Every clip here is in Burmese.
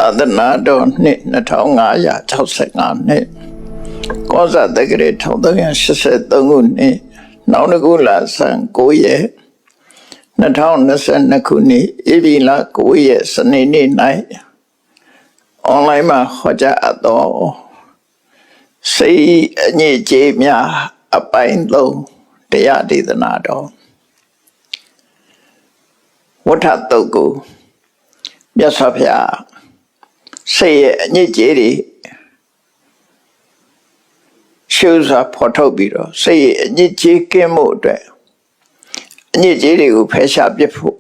သာသနာတော်နှစ်2565နှစ်ကောဇာတက္ကရာ1383ခုနှစ်နောင်တကူလာဆန်9ရက်2022ခုနှစ်ဧပြီလ9ရက်စနေနေ့၌အွန်လိုင်းမှာဟောကြားအပ်သောစိတ်အညစ်အကြေးများအပိုင်း3တရားဒေသနာတော်ဝဋ္ဌတုတ်ကိုမြတ်စွာဘုရားစိတ်ရဲ့အညစ်အကြေးတွေရှုစွာဖော်ထုတ်ပြီးတော့စိတ်ရဲ့အညစ်အကြေးကင်းမှုအတွက်အညစ်အကြေးတွေကိုဖယ်ရှားပစ်ဖို့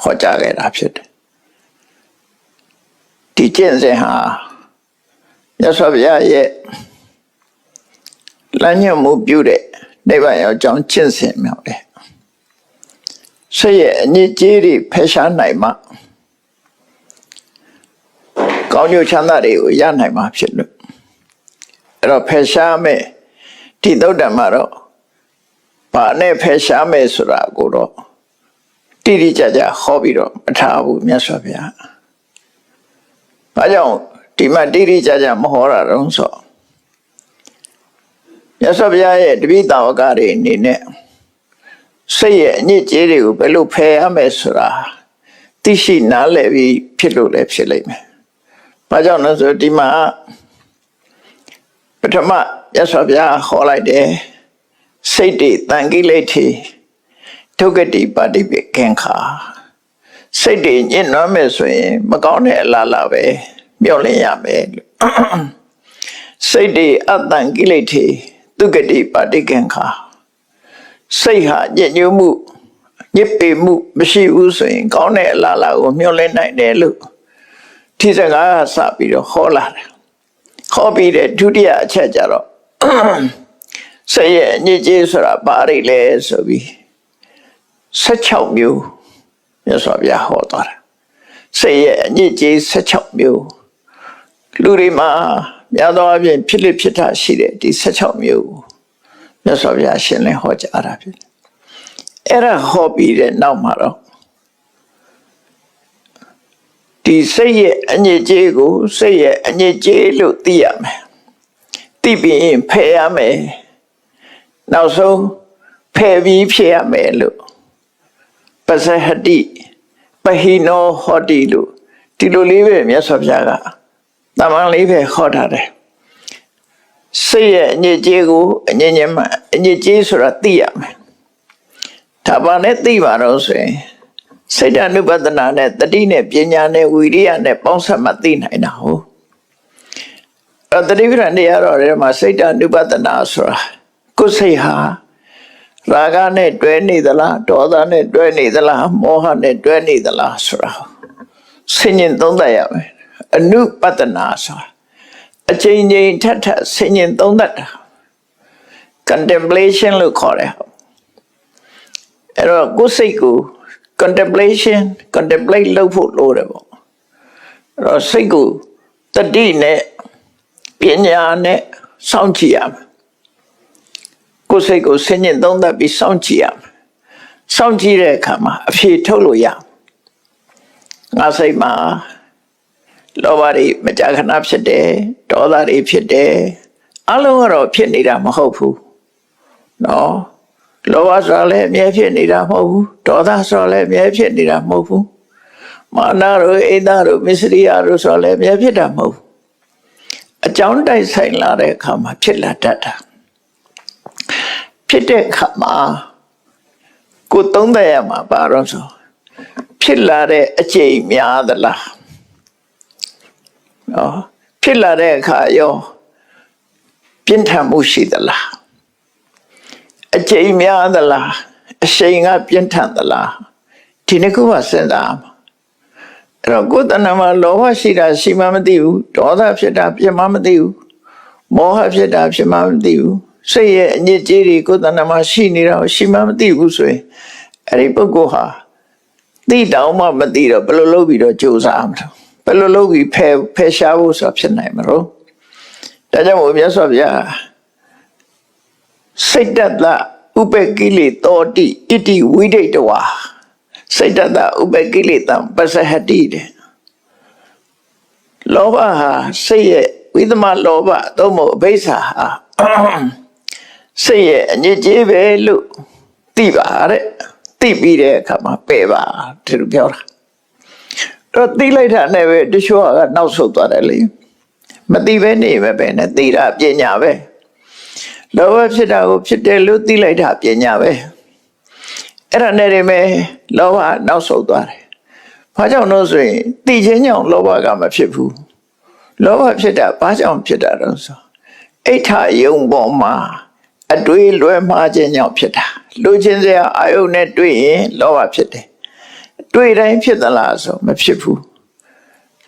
ဟောကြားခဲ့တာဖြစ်တယ်ဒီကျင့်စဉ်ဟာမြတ်စွာဘုရားရဲ့လမ်းညွှန်မှုပြုတဲ့နိဗ္ဗာန်ရောက်ကြောင်းကျင့်စဉ်မြောက်တယ်စိတ်ရဲ့အညစ်အကြေးတွေဖယ်ရှားနိုင်မှကောင်းကျိုးချမ်းသာတွေကိုရနိုင်မှာဖြစ်လို့အဲ့တော့ဖယ်ရှားမယ်ဒီသုတ်တံမှာတော့ဘာနဲ့ဖယ်ရှားမယ်ဆိုတာကိုတော့တိတိကျကျဟောပြီးတော့မထားဘူးမြတ်စွာဘုရား။ဘာကြောင့်ဒီမှာတိတိကျကျမဟောတာတုံးဆိုမြတ်စွာဘုရားရဲ့တပိဿဝကတွေအနေနဲ့စိတ်ရဲ့အညစ်အကြေးတွေကိုဘယ်လိုဖယ်ရမယ်ဆိုတာသိရှိနားလည်ပြီးဖြစ်လို့လည်းဖြစ်လိမ့်မယ်။ဘာကြောင့်လဲဆိုဒီမှာပထမမြတ်စွာဘုရားဟောလိုက်တယ်စိတ်တွေတန်ကိလေသာဒုက္ခတိပါတိပိကင်္ခာစိတ်တွေညစ်နွမ်းမယ်ဆိုရင်မကောင်းတဲ့အလားလားပဲမျောလင့်ရမယ်လို့စိတ်တွေအတန်ကိလေသာဒုက္ခတိပါတိကင်္ခာစိတ်ဟာညစ်ညူးမှုညစ်ပေမှုမရှိဘူးဆိုရင်ကောင်းတဲ့အလားလားကိုမျောလင့်နိုင်တယ်လို့ဒီစကားကစပြီးတော့ဟောလာတယ်ဟောပြီးတဲ့ဒုတိယအချက်ကြတော့စိတ်ရဲ့အညစ်အကြေးဆိုတာဘာတွေလဲဆိုပြီး16မျိုးမြတ်စွာဘုရားဟောသွားတာစိတ်ရဲ့အညစ်အကြေး16မျိုးလူတွေမှာများသောအားဖြင့်ဖြစ်ဖြစ်တာရှိတယ်ဒီ16မျိုးမြတ်စွာဘုရားရှင်းလင်းဟောကြားတာဖြစ်တယ်အဲ့ဒါဟောပြီးတဲ့နောက်မှာတော့ဒီစိတ်ရဲ့အညစ်အကြေးကိုစိတ်ရဲ့အညစ်အကြေးလို့သိရမယ်သိပြီးရင်ဖယ်ရမယ်နောက်ဆုံးဖယ်ပြီးဖြစ်ရမယ်လို့ပဇဟတိပဟိနောဟောတိလို့ဒီလိုလေးပဲမြတ်စွာဘုရားကတမန်လေးပဲဟောထားတယ်စိတ်ရဲ့အညစ်အကြေးကိုအညစ်ညမ်းအညစ်အကြေးဆိုတာသိရမယ်ဒါပါနဲ့သိပါတော့ဆိုရင်စိတ်ဓာတ်နုပဒနာနဲ့တတိနဲ့ပညာနဲ့ဝိရိယနဲ့ပေါင်းစပ်မှသိနိုင်တာဟုတ်တတိပဌာန်တရားတော်ထဲမှာစိတ်ဓာတ်နုပဒနာဆိုတာကိုယ်စိတ်ဟာရာဂနဲ့တွဲနေသလားဒေါသနဲ့တွဲနေသလားမောဟနဲ့တွဲနေသလားဆိုတာဆင်ញင်သုံးသပ်ရမယ်အနုပဒနာဆိုတာအချိန်ချင်းထပ်ထပ်ဆင်ញင်သုံးသပ်တာ contemplation လို့ခေါ်တယ်အဲ့တော့ကိုယ်စိတ်ကို contemplate လုပ်ဖို့လိုတယ်ပေါ့အဲ့တော့စိတ်ကိုတတိနဲ့ပညာနဲ့စောင့်ကြည့်ရမယ်ကိုယ်စိတ်ကိုဆင်ញင်သုံးသပ်ပြီးစောင့်ကြည့်ရမယ်စောင့်ကြည့်တဲ့အခါမှာအဖြေထုတ်လို့ရငါစိတ်မှာလောဘတွေမကြာခဏဖြစ်တယ်ဒေါသတွေဖြစ်တယ်အလုံးကတော့ဖြစ်နေတာမဟုတ်ဘူးနော်လောဘဆိုတာလည်းအမြဲဖြစ်နေတာမဟုတ်ဘူးဒေါသဆိုတာလည်းအမြဲဖြစ်နေတာမဟုတ်ဘူးမာနတို့အိဒါတို့မစ္စရိယတို့ဆိုတာလည်းအမြဲဖြစ်တာမဟုတ်ဘူးအကြောင်းတိုက်ဆိုင်လာတဲ့အခါမှာဖြစ်လာတတ်တာဖြစ်တဲ့အခါမှာကိုသုံးသပ်ရမှာပါတော့ဆိုဖြစ်လာတဲ့အကျိန်များသလားနော်ဖြစ်လာတဲ့အခါရောပြင်းထန်မှုရှိသလားအကျိန်များသလားအရှိန်ကပြင်းထန်သလားဒီနှစ်ခုပါစဉ်းစားမှာအဲ့တော့ကိုယ်တဏ္ဍာမှာလောဘရှိတာရှိမှမသိဘူးဒေါသဖြစ်တာဖြစ်မှမသိဘူးမောဟဖြစ်တာဖြစ်မှမသိဘူးစိတ်ရဲ့အညစ်အကြေးတွေကိုယ်တဏ္ဍာမှာရှိနေတာရှိမှမသိဘူးဆိုရင်အဲ့ဒီပုဂ္ဂိုလ်ဟာသိတောင်မှမသိတော့ဘယ်လိုလုပ်ပြီးတော့ကြိုးစားမလို့ဘယ်လိုလုပ်ပြီးဖယ်ရှားဖို့ဆိုတာဖြစ်နိုင်မလို့ဒါကြောင့်မို့မြတ်စွာဘုရားစိတ်တတဥပကိလေသောတိဣတိဝိဒိတဝါစိတ်တတဥပကိလေတံပဇဟတိတဲ့ လောဘဟာစိတ်ရဲ့ဝိသမလောဘသို့မဟုတ်အဘိဓါဟာစိတ်ရဲ့အညစ်အကြေးပဲလို့သိပါတဲ့သိပြီးတဲ့အခါမှာပယ်ပါဒီလိုပြောတာတော့သိလိုက်တာနဲ့ပဲတချို့ကနောက်ဆုတ်သွားတယ်လေမသိပဲနေပဲနဲ့သိတာပညာပဲလောဘဖြစ်တာကိုဖြစ်တယ်လို့သိလိုက်တာပညာပဲအဲ့ဒါနဲ့တည်းပဲလောဘနောက်ဆုတ်သွားတယ်ဘာကြောင့်လို့ဆိုရင်သိခြင်းကြောင့်လောဘကမဖြစ်ဘူးလောဘဖြစ်တာဘာကြောင့်ဖြစ်တာလဲဆိုအိဋ္ဌယုံပေါ်မှာအတွေးလွဲမှားခြင်းကြောင့်ဖြစ်တာလူချင်းစရာအာယုန်နဲ့တွေ့ရင်လောဘဖြစ်တယ်တွေ့တိုင်းဖြစ်သလားဆိုမဖြစ်ဘူး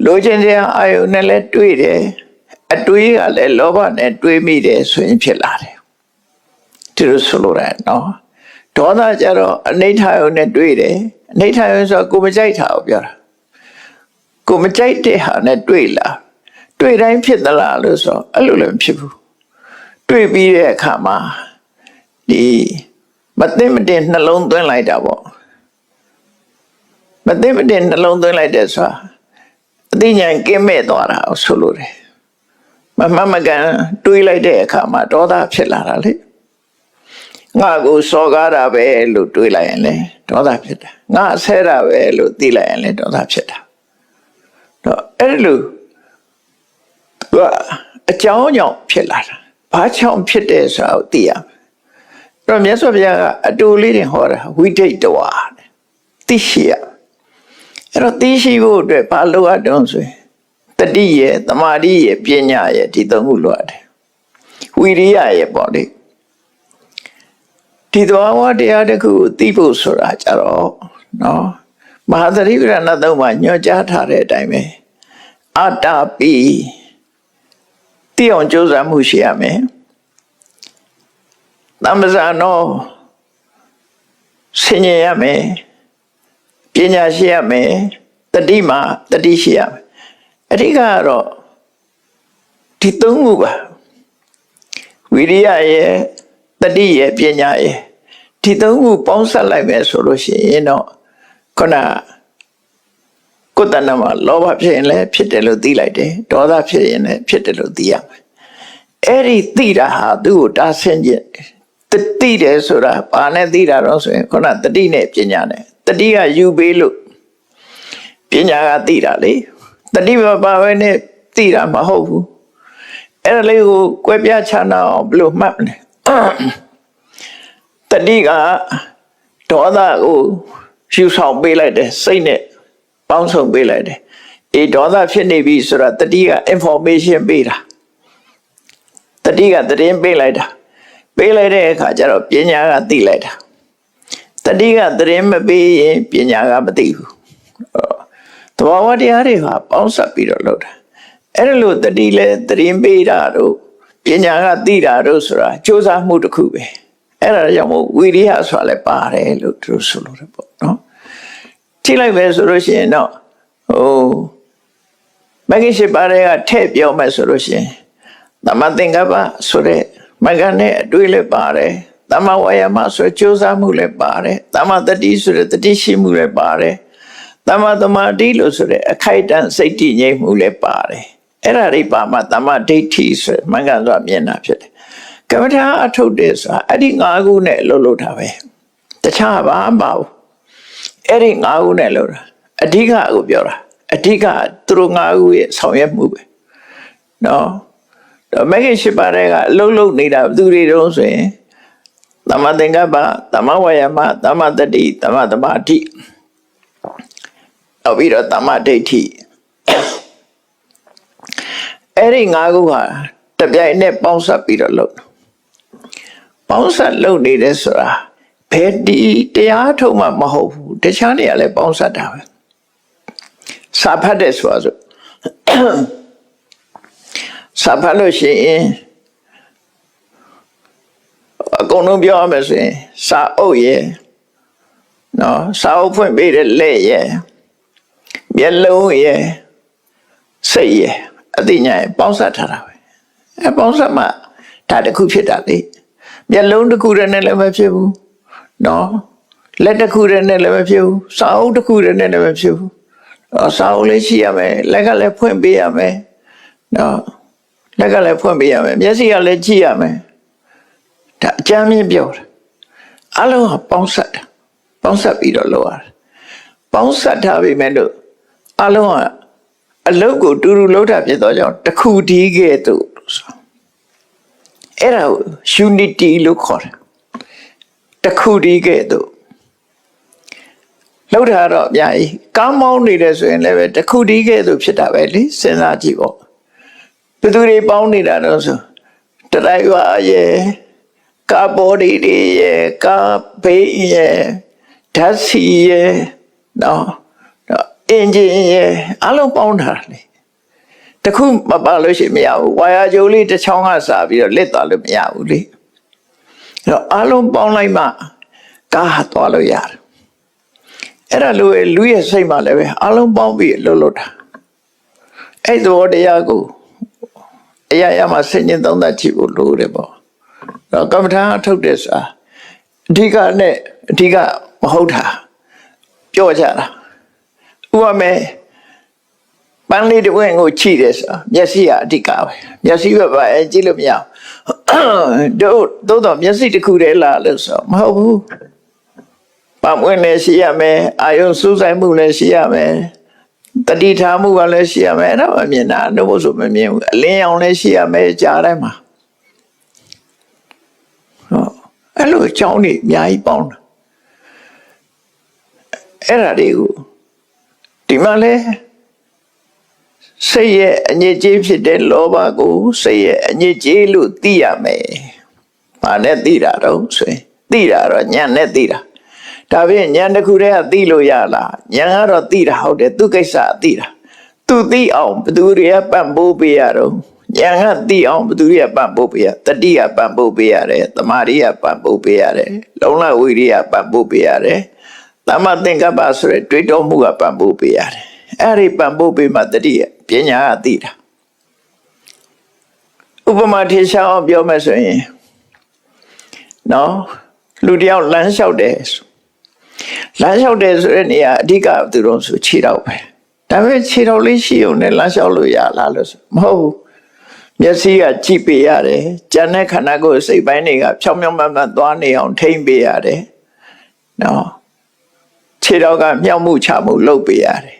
လူချင်းစရာအာယုန်နဲ့လည်းတွေ့တယ်အတွေးကလည်းလောဘနဲ့တွေးမိတယ်ဆိုရင်ဖြစ်လာတယ်ဒီလိုဆိုလိုတယ်နော်ဒေါသကြတော့အနိဋ္ဌယုန်နဲ့တွေ့တယ်အနိဋ္ဌယုန်ဆိုကိုမကြိုက်တာကိုပြောတာကိုမကြိုက်တဲ့ဟာနဲ့တွေ့လာတွေ့တိုင်းဖြစ်သလားလို့ဆိုအဲ့လိုလည်းမဖြစ်ဘူးတွေ့ပြီးတဲ့အခါမှာဒီမသိမတင်နှလုံးသွင်းလိုက်တာပေါ့မသိမတင်နှလုံးသွင်းလိုက်တဲ့ဆိုတာအသိဉာဏ်ကင်းမဲ့သွားတာဆိုလို့တယ်မမှန်မကန်တွေးလိုက်တဲ့အခါမှာဒေါသဖြစ်လာတာလေငါကိုစော်ကားတာပဲလို့တွေးလိုက်ရင်လေဒေါသဖြစ်တာငါဆဲတာပဲလို့သိလိုက်ရင်လေဒေါသဖြစ်တာတော့အဲ့လိုသူကအကြောင်းကြောင့်ဖြစ်လာတာဘာကြောင့်ဖြစ်တယ်ဆိုတာကိုသိရမယ်တော့မြတ်စွာဘုရားကအတူလေးတွေဟောတာဝိဒိတ်တဝါသိရှိရအဲ့တော့သိရှိဖို့အတွက်ဘာလိုအပ်တုံးဆိုရင်တတိရဲ့သမာဓိရဲ့ပညာရဲ့ဒီသုံးခုလိုအပ်တယ်ဝိရိယရဲ့ပေါ့လေဒီသွားဝတရားတစ်ခုသိဖို့ဆိုတာကြတော့နော်မဟာသတိပဋ္ဌာန်သုံးပါးညွှန်ကြားထားတဲ့အတိုင်းပဲအတ္တပိသိအောင်ကြိုးစားမှုရှိရမယ်သမ္ပဇာနောဆင်ញင်ရမယ်ပညာရှိရမယ်တတိမှာတတိရှိရမယ်အဓိကကတော့ဒီသုံးခုပါဝိရိယရဲ့တတိရဲ့ပညာရဲ့ဒီသုံးခုပေါင်းစပ်လိုက်မယ်ဆိုလို့ရှိရင်တော့ခုနကိုယ်တဏ္ဍမှာလောဘဖြစ်ရင်လည်းဖြစ်တယ်လို့သိလိုက်တယ်ဒေါသဖြစ်ရင်လည်းဖြစ်တယ်လို့သိရမယ်အဲ့ဒီသိတာဟာသူ့ကိုတားဆင်းခြင်းသိတယ်ဆိုတာဘာနဲ့သိတာတော့ဆိုရင်ခုနတတိနဲ့ပညာနဲ့တတိကယူပေးလို့ပညာကသိတာလေတတိမပါဘဲနဲ့သိတာမဟုတ်ဘူးအဲ့ဒါလေးကိုကွဲပြားခြားနာအောင်ဘယ်လိုမှတ်မလဲတတိကဒေါသကိုယူဆောင်ပေးလိုက်တယ်စိတ်နဲ့ပေါင်းစုံပေးလိုက်တယ်အေးဒေါသဖြစ်နေပြီဆိုတာတတိက information ပေးတာတတိကသတင်းပေးလိုက်တာပေးလိုက်တဲ့အခါကျတော့ပညာကသိလိုက်တာတတိကသတင်းမပေးရင်ပညာကမသိဘူးသဘာဝတရားတွေဟာပေါင်းစပ်ပြီးတော့လုပ်တာအဲ့ဒါလို့တတိလည်းသတင်းပေးတာတို့ပညာကသိတာတို့ဆိုတာစ조사မှုတစ်ခုပဲအဲ့ဒါကြောင့်မို့ဝိရိယဆိုတာလည်းပါတယ်လို့သူတို့ဆိုလို့တယ်ပေါ့နော်ကြည့်လိုက်မယ်ဆိုလို့ရှိရင်တော့မဂ္ဂင်၈ပါးတွေကထည့်ပြောမယ်ဆိုလို့ရှိရင်သမသင်္ကပ္ပဆိုတဲ့မဂ္ဂင်နဲ့အတွေ့လည်းပါတယ်သမဝါယာမဆိုကြိုးစားမှုလည်းပါတယ်သမတတိဆိုတဲ့တတိရှိမှုလည်းပါတယ်သမသမာဓိလို့ဆိုတဲ့အခိုက်အတန့်စိတ်တည်ငြိမ်မှုလည်းပါတယ်အဲ့ဒါတွေပါမှသမဒိဋ္ဌိဆိုမဂ္ဂင်ဆိုတာမြင်တာဖြစ်တယ်ကမ္မထာအထုတ်တယ်ဆိုတာအဲ့ဒီ၅ခုနဲ့လှုပ်လှုပ်တာပဲတခြားဘာမှမပါဘူးအဲ့ဒီ၅ခုနဲ့လှုပ်တာအဓိကကိုပြောတာအဓိကသူတို့၅ခုရဲ့ဆောင်ရွက်မှုပဲနော်တော့မဂ္ဂင်၈ပါးတွေကလှုပ်လှုပ်နေတာဘယ်သူတွေတုံးဆိုရင်သမသင်္ကပ္ပသမဝါယာမသမတတိသမသမာဓိနောက်ပြီးတော့သမဒိဋ္ဌိအဲ့ဒီ၅ခုဟာတပြိုင်နဲ့ပေါင်းစပ်ပြီးတော့လုပ်ပေါင်းစပ်လုပ်နေတယ်ဆိုတာဘယ်ဒီတရားထုတ်မှမဟုတ်ဘူးတခြားနေရာလဲပေါင်းစပ်တာပဲစာဖတ်တယ်ဆိုတော့စာဖတ်လို့ရှိရင်အကုန်လုံးပြောရမယ်ဆိုရင်စာအုပ်ရဲ့နော်စာအုပ်ဖွင့်ပေးတဲ့လက်ရဲ့မျက်လုံးရဲ့စိတ်ရဲ့အသိဉာဏ်ရဲ့ပေါင်းစပ်ထားတာပဲအဲပေါင်းစပ်မှဒါတစ်ခုဖြစ်တာလေမျက်လုံးတစ်ခုတည်းနဲ့လည်းမဖြစ်ဘူးနော်လက်တစ်ခုတည်းနဲ့လည်းမဖြစ်ဘူးစာအုပ်တစ်ခုတည်းနဲ့လည်းမဖြစ်ဘူး sao lấy chi à mày lấy cái lấy phun bì à mày đó lấy cái lấy phun bì à mày biết gì à lấy chi à mày đã cha miên biểu alo bóng sắt bị đó lo bóng sắt thà bị mày được alo lâu của tôi lâu thà biết đó cho ta khu đi ghê tụ era unity lúc khó ta khu đi ghê tụ lâu thà đó vậy cá món đi để rồi lại về ta khu đi ghê tụဖြစ်တာပဲလေစဉ်းစားကြည့်ပေါ့ဘယ်သူတွေပေါင်းနေတာတော့ဆိုတရိုက်ဝါရဲ့ကာဘောဒီတွေရဲ့ကာဘေးရဲ့ဓာတ်ဆီရဲ့နော်အင်ဂျင်ရဲ့အလုံးပေါင်းတာလေတခုမပါလို့ရှိရင်မရဘူးဝါယာကြိုးလေးတစ်ချောင်းကစားပြီးတော့လက်သွားလို့မရဘူးလေအဲ့တော့အလုံးပေါင်းလိုက်မှကားသွားလို့ရတယ်အဲ့ဒါလိုလူရဲ့စိတ်မှလည်းပဲအလုံးပေါင်းပြီးလှုပ်တာအဲ့သောတရားကိုအရာရာမှာဆင်ញင်သုံးသပ်ကြည့်ဖို့လိုတယ်ပေါ့တော့ကမ္မထာထုတ်တဲ့စာအဓိကနဲ့အဓိကမဟုတ်တာပြောကြတာဥပမာပန်းလေးတစ်ဝက်ကိုချိတယ်ဆိုမျက်စိကအဓိကပဲမျက်စိပဲပါကြည့်လို့မရဘူးတို့တော့မျက်စိတစ်ခုတည်းလားလို့ဆိုမဟုတ်ဘူးပန်းဝင်လည်းရှိရမယ်အာယုံစူးစိုက်မှုလည်းရှိရမယ်တတိထားမှုကလည်းရှိရမယ်အဲ့ဒါမမြင်တာတို့ဆိုမမြင်ဘူးအလင်းရောင်လည်းရှိရမယ်ကြားထဲမှာအဲ့လိုအကြောင်းတွေအများကြီးပေါင်းတာအဲ့ဒါတွေကိုဒီမှာလဲစိတ်ရဲ့အညစ်အကြေးဖြစ်တဲ့လောဘကိုစိတ်ရဲ့အညစ်အကြေးလို့သိရမယ်။ဘာနဲ့သိတာတော့ဆိုရင်သိတာတော့ဉာဏ်နဲ့သိတာ။ဒါပြင်ဉာဏ်တစ်ခုတည်းကသိလို့ရလား။ဉာဏ်ကတော့သိတာဟုတ်တယ်သူကိစ္စသိတာ။သူသိအောင်ဘယ်သူတွေကပံ့ပိုးပေးရတော့ဉာဏ်ကသိအောင်ဘယ်သူတွေကပံ့ပိုးပေးရတတိယပံ့ပိုးပေးရတယ်သမာဓိကပံ့ပိုးပေးရတယ်လုံလဝိရိယပံ့ပိုးပေးရတယ်သမ္မာသင်္ကပ္ပဆိုတဲ့တွေးတောမှုကပံ့ပိုးပေးရတယ်အဲ့ဒီပံ့ပိုးပေးမှတတိယပညာကသိတာဥပမာထေရှားအောင်ပြောမယ်ဆိုရင်နော်လူတယောက်လမ်းလျှောက်တယ်လမ်းလျှောက်တယ်ဆိုတဲ့နေရာအဓိကသူတို့ဆိုခြေတော့ပဲဒါပေမဲ့ခြေတော့လေးရှိုံနဲ့လမ်းလျှောက်လို့ရလားလို့ဆိုမဟုတ်ဘူးမျက်စိကကြည့်ပေးရတယ်ကြံတဲ့ခန္ဓာကိုယ်စိတ်ပိုင်းတွေကဖြောင်းဖြောင်းမှန်မှန်သွားနေအောင်ထိမ့်ပေးရတယ်နော်ခြေတော့ကမြောက်မှုချမှုလုပ်ပေးရတယ်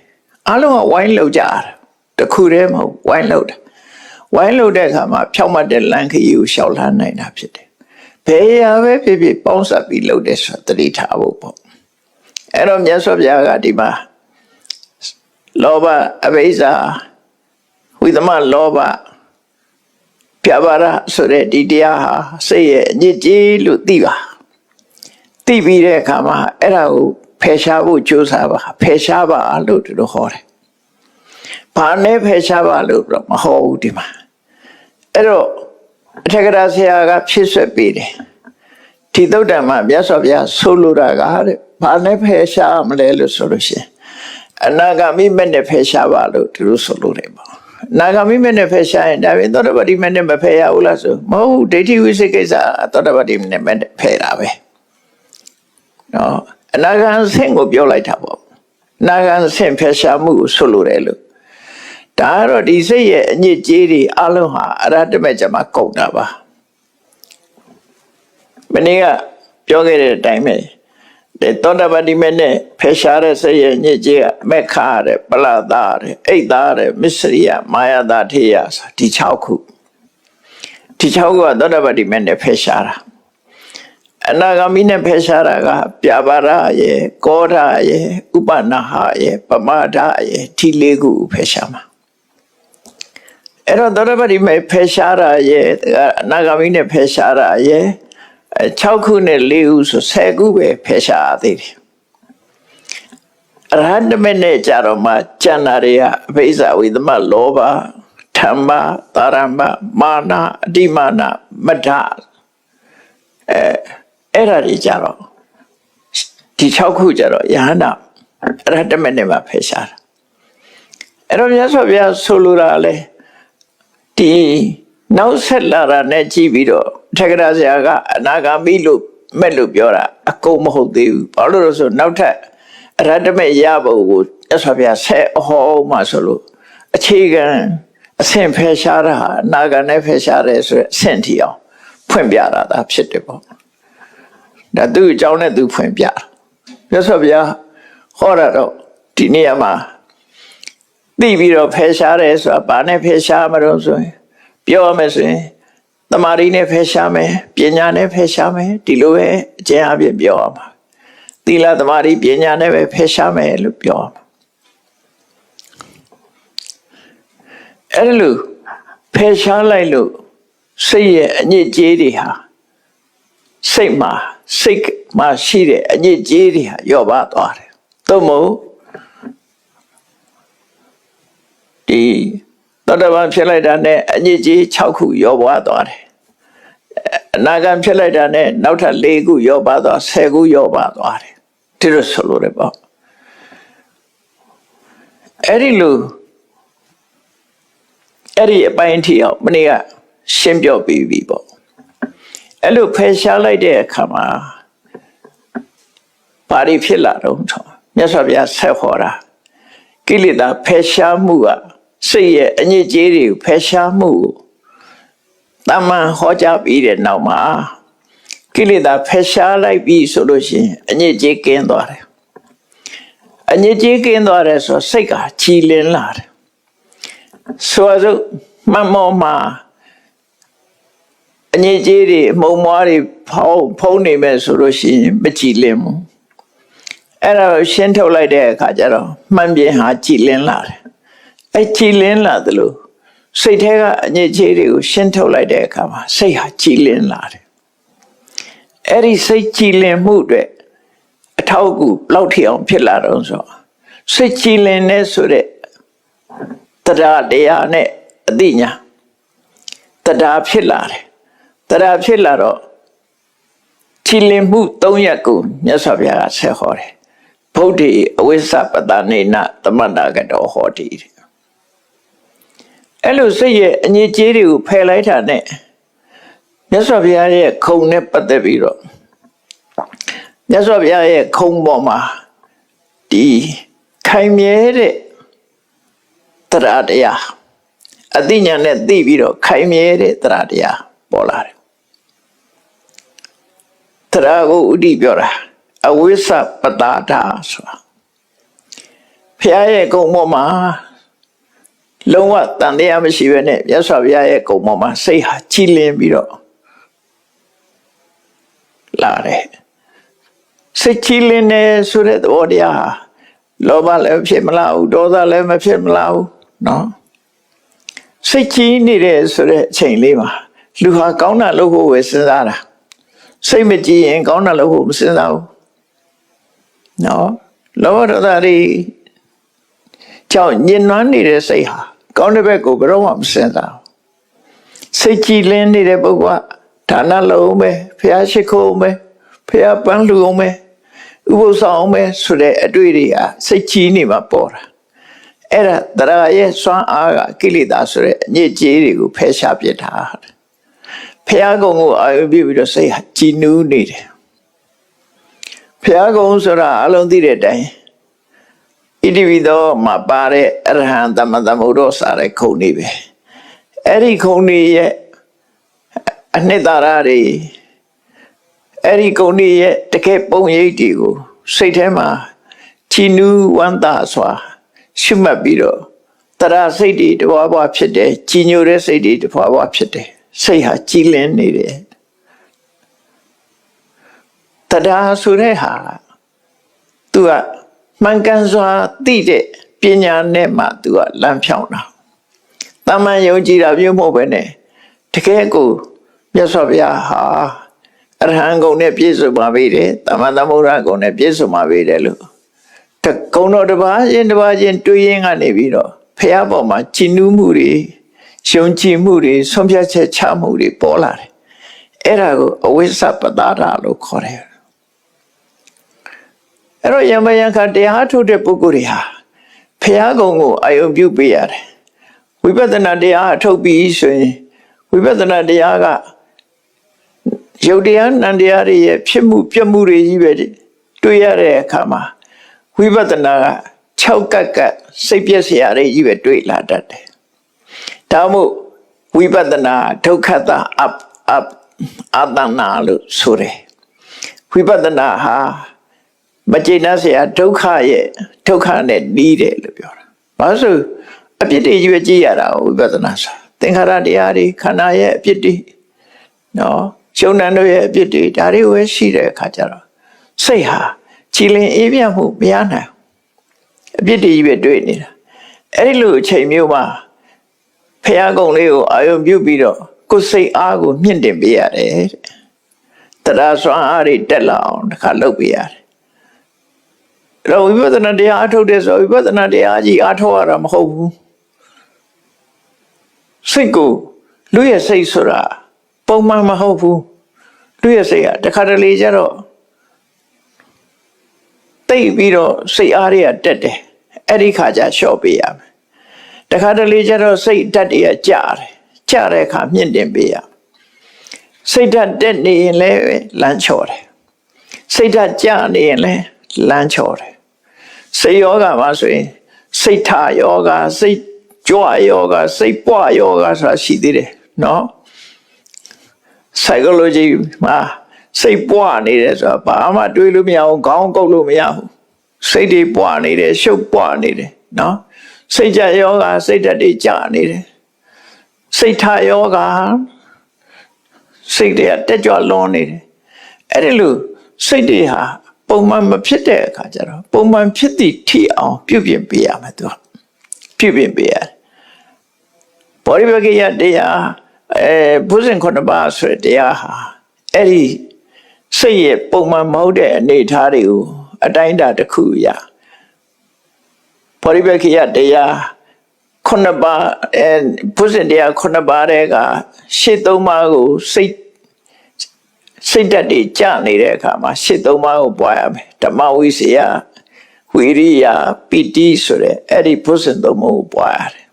အားလုံးကဝိုင်းလုပ်ကြတာတခုတည်းမဟုတ်ဝိုင်းလုပ်တာဝိုင်းလုပ်တဲ့အခါမှာဖြောင်းမှတ်တဲ့လမ်းခရီးကိုရှောက်လှမ်းနိုင်တာဖြစ်တယ်ဘယ်ရာပဲဖြစ်ဖြစ်ပေါင်းစပ်ပြီးလုပ်တယ်ဆိုတာသတိထားဖို့ပေါ့အဲ့တော့မြတ်စွာဘုရားကဒီမှာလောဘအဘိဇ္ဇာဝိသမလောဘပြပါရဆိုတဲ့ဒီတရားဟာစိတ်ရဲ့အညစ်အကြေးလို့သိပါသိပြီးတဲ့အခါမှာအဲ့ဒါကိုဖယ်ရှားဖို့ကြိုးစားပါဖယ်ရှားပါလို့သူတို့ဟောတယ်ဘာနဲ့ဖယ်ရှားပါလို့တော့မဟောဘူးဒီမှာအဲ့တော့အထက်ကရာဆရာကဖြစ်ဆွက်ပေးတယ်ဒီသုတ်တံမှာမြတ်စွာဘုရားဆိုလိုတာကတဲ့ဘာနဲ့ဖယ်ရှားမလဲလို့ဆိုလို့ရှိရင်အနာဂါမိမဲ့နဲ့ဖယ်ရှားပါလို့သူတို့ဆိုလိုတယ်ပေါ့နာဂါမိမဲ့နဲ့ဖယ်ရှားရင်ဒါပြင်သောတပတိမဲ့နဲ့မဖယ်ရဘူးလားဆိုမဟုတ်ဒိဋ္ဌိဝိသိကိစ္စသောတပတိနဲ့မဲ့ဖယ်တာပဲနော်အနာဂံဆင့်ကိုပြောလိုက်တာပေါ့နာဂံဆင့်ဖယ်ရှားမှုကိုဆိုလိုတယ်လို့ဒါကတော့ဒီစိတ်ရဲ့အညစ်အကြေးတွေအလုံးဟာအရဟတမေကျမှာကုန်တာပါမနေ့ကပြောခဲ့တဲ့အတိုင်းပဲသောတပတိမဲ့နဲ့ဖယ်ရှားတဲ့စိတ်ရဲ့အညစ်အကြေးကမက်ခါတဲ့ပလသာတဲ့အိတ်သားတဲ့မစ္စရိယမာယတာထေယဒီ6ခုဒီ6ခုကသောတပတိမဲ့နဲ့ဖယ်ရှားတာအနာဂါမိနဲ့ဖယ်ရှားတာကပြပါရရဲ့ကောဓာရဲ့ဥပနာဟရဲ့ပမဒရဲ့ဒီ၄ခုဖယ်ရှားမှာအဲ့တော့သောတပတိမဲ့ဖယ်ရှားတာရဲ့အနာဂါမိနဲ့ဖယ်ရှားတာရဲ့6ခုနဲ့4ခုဆို10ခုပဲဖယ်ရှားသေးတယ်အရဟတမေနဲ့ကြတော့မှကျန်တာတွေကအဘိဇ္ဇဝိသမလောဘဓမ္မသာရမမာနအတိမာနမဒ္ဒအဲ့ဒါတွေကြတော့ဒီ6ခုကြတော့ယဟန္တာအရဟတမေနဲ့မှာဖယ်ရှားတာအဲ့တော့မြတ်စွာဘုရားဆိုလိုတာလေဒီနောက်ဆက်လာတာနဲ့ကြည့်ပြီးတော့ထက်ကရာဆရာကအနာဂါမိလို့မဲ့လို့ပြောတာအကုန်မဟုတ်သေးဘူးဘာလို့လဲဆိုနောက်ထပ်အရဟတမေရဖို့ကို ရသော်ဗျာဆက်ဟောမှဆိုလို့အခြေခံအဆင့်ဖယ်ရှားတာအနာဂတ်နဲ့ဖယ်ရှားတယ်ဆိုတဲ့အဆင့်ထိအောင်ဖွင့်ပြတာဒါဖြစ်တယ်ပေါ့ဒါသူ့အကြောင်းနဲ့သူဖွင့်ပြတာရသော်ဗျာဟောတာတော့ဒီနေရာမှာသိပြီးတော့ဖယ်ရှားတယ်ဆိုတာဘာနဲ့ဖယ်ရှားမလို့ဆိုရင်ပြောရမယ်ဆိုရင်တမာရီနဲ့ဖယ်ရှားမယ်ပညာနဲ့ဖယ်ရှားမယ်ဒီလိုပဲအကျဉ်းအပြည့်ပြောရမှာသီလတမာရီပညာနဲ့ပဲဖယ်ရှားမယ်လို့ပြောရမှာအဲ့လိုဖယ်ရှားလိုက်လို့စိတ်ရဲ့အညစ်အကြေးတွေဟာစိတ်မှာရှိတဲ့အညစ်အကြေးတွေဟာလျော့ပါသွားတယ်သို့မဟုတ်ဒီသောတပန်ဖြစ်လိုက်တာနဲ့အညစ်အကြေး6ခုလျော့ပါသွားတယ်အနာဂတ်ဖြစ်လိုက်တာနဲ့နောက်ထပ်4ခုလျော့ပါသွား10ခုလျော့ပါသွားတယ်ဒီလိုဆိုလို့ရပေါ့အဲ့ဒီအပိုင်းထိအောင်မနေ့ကရှင်းပြပြီးပြီပေါ့အဲ့လိုဖယ်ရှားလိုက်တဲ့အခါမှာဘာတွေဖြစ်လာတော့မြတ်စွာဘုရားဆက်ဟောတာကိလေသာဖယ်ရှားမှုကစိတ်ရဲ့အညစ်အကြေးတွေကိုဖယ်ရှားမှုကိုတမန်ဟောကြားပြီးတဲ့နောက်မှာကိလေသာဖယ်ရှားလိုက်ပြီဆိုလို့ရှိရင်အညစ်အကြေးကင်းသွားတယ်အညစ်အကြေးကင်းသွားတယ်ဆိုစိတ်ကကြည်လင်လာတယ်ဆိုတော့မမောမှာအညစ်အကြေးတွေမုံမွားတွေဖုံးနေမဲ့ဆိုလို့ရှိရင်မကြည်လင်ဘူးအဲ့ဒါကိုရှင်းထုတ်လိုက်တဲ့အခါကျတော့မှန်ပြင်ဟာကြည်လင်လာတယ်အဲ့ကြည်လင်လာတယ်လို့စိတ်ထဲကအညစ်အကြေးတွေကိုရှင်းထုတ်လိုက်တဲ့အခါမှာစိတ်ဟာကြည်လင်လာတယ်အဲ့ဒီစိတ်ကြည်လင်မှုတွေအထောက်အကူလောက်ထီအောင်ဖြစ်လာတော့ဆိုစိတ်ကြည်လင်နေဆိုတဲ့တရားတရားနဲ့အသိဉာဏ်တရားဖြစ်လာတယ်တရားဖြစ်လာတော့ကြည်လင်မှု3ရပ်ကိုမြတ်စွာဘုရားကဆက်ဟောတယ်ဗုဒ္ဓေအဝိသပတနေနသမန္တာကတောဟောတိအဲ့လိုစိတ်ရဲ့အညစ်အကြေးတွေကိုဖယ်လိုက်တာနဲ့မြတ်စွာဘုရားရဲ့ခုံနဲ့ပတ်သက်ပြီးတော့မြတ်စွာဘုရားရဲ့ခုံပေါ်မှာဒီခိုင်မြဲတဲ့တရားတရားအသိဉာဏ်နဲ့သိပြီးတော့ခိုင်မြဲတဲ့တရားတရားပေါ်လာတယ်တရားကိုဥဒိပြောတာအဝိသပတာတာဆိုတာဘုရားရဲ့ကုံပေါ်မှာလုံးဝတန်တရားမရှိဘဲနဲ့မြတ်စွာဘုရားရဲ့ကုံပေါ်မှာစိတ်ဟာကြည်လင်ပြီးတော့လာတယ်စိတ်ကြည်လင်နေဆိုတဲ့သဘောတရားဟာလောဘလည်းဖြစ်မလာဘူးဒေါသလည်းမဖြစ်မလာဘူးနော်စိတ်ကြည်နေတယ်ဆိုတဲ့အချိန်လေးမှာလူဟာကောင်းတာလုပ်ဖို့ပဲစဉ်းစားတာစိတ်မကြည်ရင်ကောင်းတာလုပ်ဖို့မစဉ်းစားဘူးနော်လောဘဒေါသတွေကြောင့်ညှဉ်းနှွမ်းနေတဲ့စိတ်ဟာကောင်းတဲ့ဘက်ကိုဘယ်တော့မှမစဉ်းစားဘူးစိတ်ကြည်လင်းနေတဲ့ပုဂ္ဂိုလ်ကဒါနလုံးပဲဖျားရှိခိုးပဲဖျားပန်းလူအောင်ပဲဥပုသ်ဆောင်ပဲဆိုတဲ့အတွေ့တွေကစိတ်ကြည်နေမှာပေါ်တာအဲ့ဒါတရားရဲ့စွမ်းအားကကိလေသာဆိုတဲ့အညစ်အကြေးတွေကိုဖယ်ရှားပြစ်တာဖျားကုံကိုအာရုံပြုပြီးတော့စိတ်ဟာကြည်နူးနေတယ်ဖျားကုံဆိုတာအလုံးသိတဲ့အတိုင်းဣတိဝိသောမှာပါတဲ့အရဟံသမ္မာသမ္ဗုဒ္ဓစာတဲ့ခုံနေပဲအဲ့ဒီခုံနေရဲ့အနှစ်သာရတွေအဲ့ဒီခုံနေရဲ့တကယ်ပုံရိပ်တွေကိုစိတ်ထဲမှာချီနူးဝမ်းသာစွာရှုမှတ်ပြီးတော့တရားစိတ်တွေတဘွားဖြစ်တယ်ကြည်ညိုတဲ့စိတ်တွေတဘွားဖြစ်တယ်စိတ်ဟာကြည်လင်နေတယ်တရားဆိုတဲ့ဟာသူကမှန်ကန်စွာသိတဲ့ပညာနဲ့မှသူကလမ်းဖြောင်းတာတမန်ယုံကြည်တာမျိုးမဟုတ်ပဲနဲ့တကယ်ကိုမြတ်စွာဘုရားဟာအရဟံဂုဏ်နဲ့ပြည့်စုံပါပြီတဲ့သမ္မာသမ္ဗုဒ္ဓဂုဏ်နဲ့ပြည့်စုံပါပြီတဲ့လို့ဂုဏ်တော်တစ်ပါးချင်းတွေ့ရင်ကနေပြီးတော့ဖះပေါ်မှာကြည်နူးမှုတွေယုံကြည်မှုတွေဆုံးဖြတ်ချက်ချမှုတွေပေါ်လာတယ်အဲ့ဒါကိုအဝိသပတာတာလို့ခေါ်တယ်အဲ့တော့ယမယံခတရားထုတ်တဲ့ပုဂ္ဂိုလ်တွေဟာဖះဂုဏ်ကိုအာယုံပြုပေးရတယ်ဝိပဿနာတရားထုတ်ပြီးဆိုရင်ဝိပဿနာတရားကယုတ်တရားနံတရားတွေရဲ့ဖြစ်မှုပြမှုတွေကြီးပဲတွေ့ရတဲ့အခါမှာဝိပဿနာကချ ကက်ကစိတ်ပြည့်စရာတွေကြီးပဲတွေ့လာတတ်တယ်ဒါမို့ဝိပဿနာဒုက္ခတအတ္တနာလို့ဆိုတယ်ဝိပဿနာဟာမကျေနပ်စရာဒုက္ခရဲ့ဒုက္ခနဲ့နီးတယ်လို့ပြောတာဘာလို့အပြစ်တွေကြီးပဲကြည့်ရတာဝိပဿနာဆိုသင်္ခါရတရားတွေခန္ဓာရဲ့အပြစ်တွေနော်ရှုံးနံတို့ရဲ့အပြစ်တွေဒါတွေဝဲရှိတဲ့အခါကျတော့စိတ်ဟာကြည်လင်အေးမြတ်မှုမရနိုင်အပြစ်တွေကြီးပဲတွေ့နေတာအဲ့ဒီလိုအချိန်မျိုးမှာဖျားကုံလေးကိုအာယုံပြုပြီးတော့ကိုယ်စိတ်အားကိုမြင့်တင်ပေးရတယ်တရားစွမ်းအားတွေတက်လာအောင်တစ်ခါလုပ်ပေးရတယ်အဲ့တော့ဝိပဿနာတရားအထုတ်တဲ့ဆိုဝိပဿနာတရားကြီးအထုတ်ရတာမဟုတ်ဘူးစိတ်ကိုလူရဲ့စိတ်ဆိုတာပုံမှန်မဟုတ်ဘူးလူရဲ့စိတ်ကတစ်ခါတလေကျတော့တိတ်ပြီးတော့စိတ်အားတွေကတက်တယ်အဲ့ဒီခါကျလျှော့ပေးရမယ်တခါတလေကျတော့စိတ်ဓာတ်တွေကကျတဲ့အခါမြင့်တင်ပေးရစိတ်ဓာတ်တက်နေရင်လည်းလမ်းချော်တယ်စိတ်ဓာတ်ကျနေရင်လည်းလမ်းချော်တယ်စိတ်ယောဂမှာဆိုရင်စိတ်ထယောဂစိတ်ကြွယောဂစိတ်ပွားယောဂဆိုတာရှိသေးတယ်နော် psychology မှာစိတ်ပွားနေတယ်ဆိုတာဘာမှတွေးလို့မရအောင်ခေါင်းကုတ်လို့မရဘူးစိတ်တွေပွားနေတယ်ရှုပ်ပွားနေတယ်နော်စိတ်ကြယောဂစိတ်ဓာတ်တွေကျနေတယ်စိတ်ထယောဂစိတ်တွေတက်ကြွလွန်နေတယ်အဲ့ဒီလိုစိတ်တွေဟာပုံမှန်မဖြစ်တဲ့အခါကျတော့ပုံမှန်ဖြစ်သည့်ထိအောင်ပြုပြင်ပေးရမယ်သူကပြုပြင်ပေးရတယ်ဘောဓိပက္ခိယတရားဘုဇင်9ပါးဆိုတဲ့တရားဟာအဲ့ဒီစိတ်ရဲ့ပုံမှန်မဟုတ်တဲ့အနေအထားတွေကိုအတိုင်းအတာတစ်ခုရဘောဓိပက္ခိယတရား9ပါးဘုဇင်တရား9ပါးတဲ့ကရှစ်သုံးပါးကိုစိတ်ဓာတ်တွေကျနေတဲ့အခါမှာရှစ်သုံးပါးကိုပွားရမယ်ဓမ္မဝိစီယဝိရိယပီတိဆိုတဲ့အဲ့ဒီဘုဇင်သုံးပါးကိုပွားရတယ်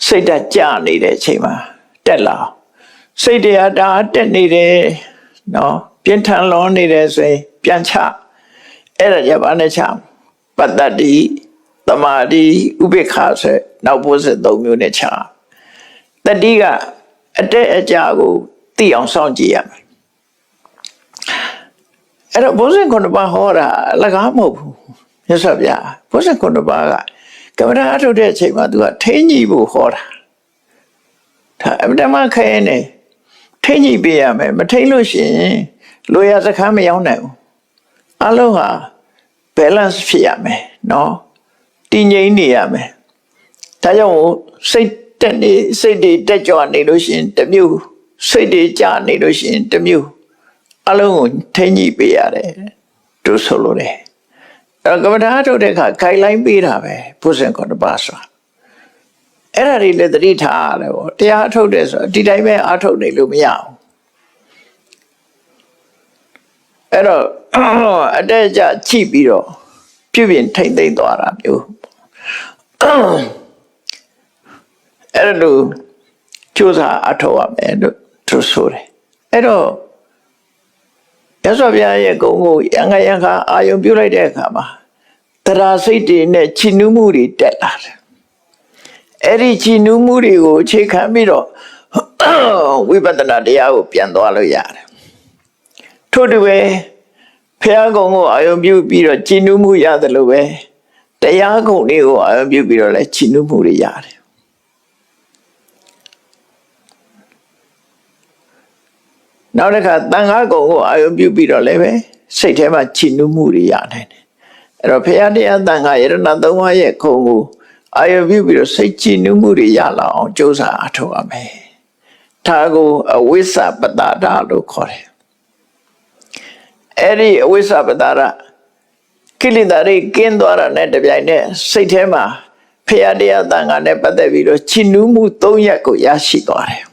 စိတ်ဓာတ်ကျနေတဲ့အချိန်မှာတက်လာစိတ်တရားဒါတက်နေတယ်နော်ပြင်းထန်လွန်နေတယ်ဆိုရင်ပြန်ချအဲ့ဒါကြဘာနဲ့ချပတ္တတိသမာဓိဥပေက္ခဆိုနောက်ဘုဇင်သုံးမျိုးနဲ့ချတတိကအတက်အကျကိုသိအောင်စောင့်ကြည့်ရမယ်အဲ့တော့ဘုဇင်9ပါးဟောတာအလကားမဟုတ်ဘူးမြတ်စွာဘုရားဘုဇင်9ပါးကကမ္မဋ္ဌာန်းအထုတ်တဲ့အချိန်မှာသူကထိန်းကြီးဖို့ဟောတာဒါအမှန်တမ်းခဲနေထိန်းကြီးပေးရမယ်မထိန်းလို့ရှိရင်လိုရစခန်းမရောက်နိုင်ဘူးအလုံးဟာ balance ဖြစ်ရမယ်နော်တည်ငြိမ်နေရမယ်ဒါကြောင့်စိတ်တက်နေစိတ်တွေတက်ကြွနေလို့ရှိရင်တစ်မျိုးစိတ်တွေကျနေလို့ရှိရင်တစ်မျိုးအလုံးကိုထိန်းကြီးပေးရတယ်သူဆိုလိုတယ်အဲ့တော့ကမ္မဋ္ဌာန်းထုတ်တဲ့အခါ guideline ပေးတာပဲဘုဇင်9ပါးဆိုတာအဲ့ဒါတွေလည်းသတိထားရတယ်ပေါ့တရားထုတ်တယ်ဆိုဒီတိုင်းပဲအားထုတ်နေလို့မရဘူးအဲ့တော့အတက်အကျချိပြီးတော့ပြုပြင်ထိမ့်သိမ့်သွားတာမျိုးအဲ့လိုကြိုးစားအထောက်ရမယ်လို့သူဆိုတယ်အဲ့တော့ရသော်ဗျာရဲ့ဂုဏ်ကိုရံခါအာယုံပြုလိုက်တဲ့အခါမှာတရားစိတ်တွေနဲ့ချီနူးမှုတွေတက်လာတယ်အဲ့ဒီချီနူးမှုတွေကိုအခြေခံပြီးတော့ဝိပဿနာတရားကိုပြန်သွားလို့ရတယ်ထို့တူပဲဖျားကုံကိုအာယုံပြုပြီးတော့ချီနူးမှုရတယ်လို့ပဲတရားကုံလေးကိုအာယုံပြုပြီးတော့လည်းချီနူးမှုတွေရတယ်နောက်တစ်ခါတန်ခါကုံကိုအာယုံပြုပြီးတော့လည်းပဲစိတ်ထဲမှာချီနူးမှုတွေရနိုင်တယ်အဲ့တော့ဖျားတရားတန်ခါယရဏသုံးပါးရဲ့ကုံကိုအာယုံပြုပြီးတော့စိတ်ချီနူးမှုတွေရလာအောင်ကြိုးစားအထောက်ရမယ်ဒါကိုအဝိဇ္ဇပတ္တာဒလို့ခေါ်တယ်အဲ့ဒီအဝိဇ္ဇပတ္တာဒကိလေသာတွေကင်းသွားတာနဲ့တပြိုင်နက်စိတ်ထဲမှာဖျားတရားတန်ခါနဲ့ပတ်သက်ပြီးတော့ချီနူးမှု၃ရပ်ကိုရရှိသွားတယ်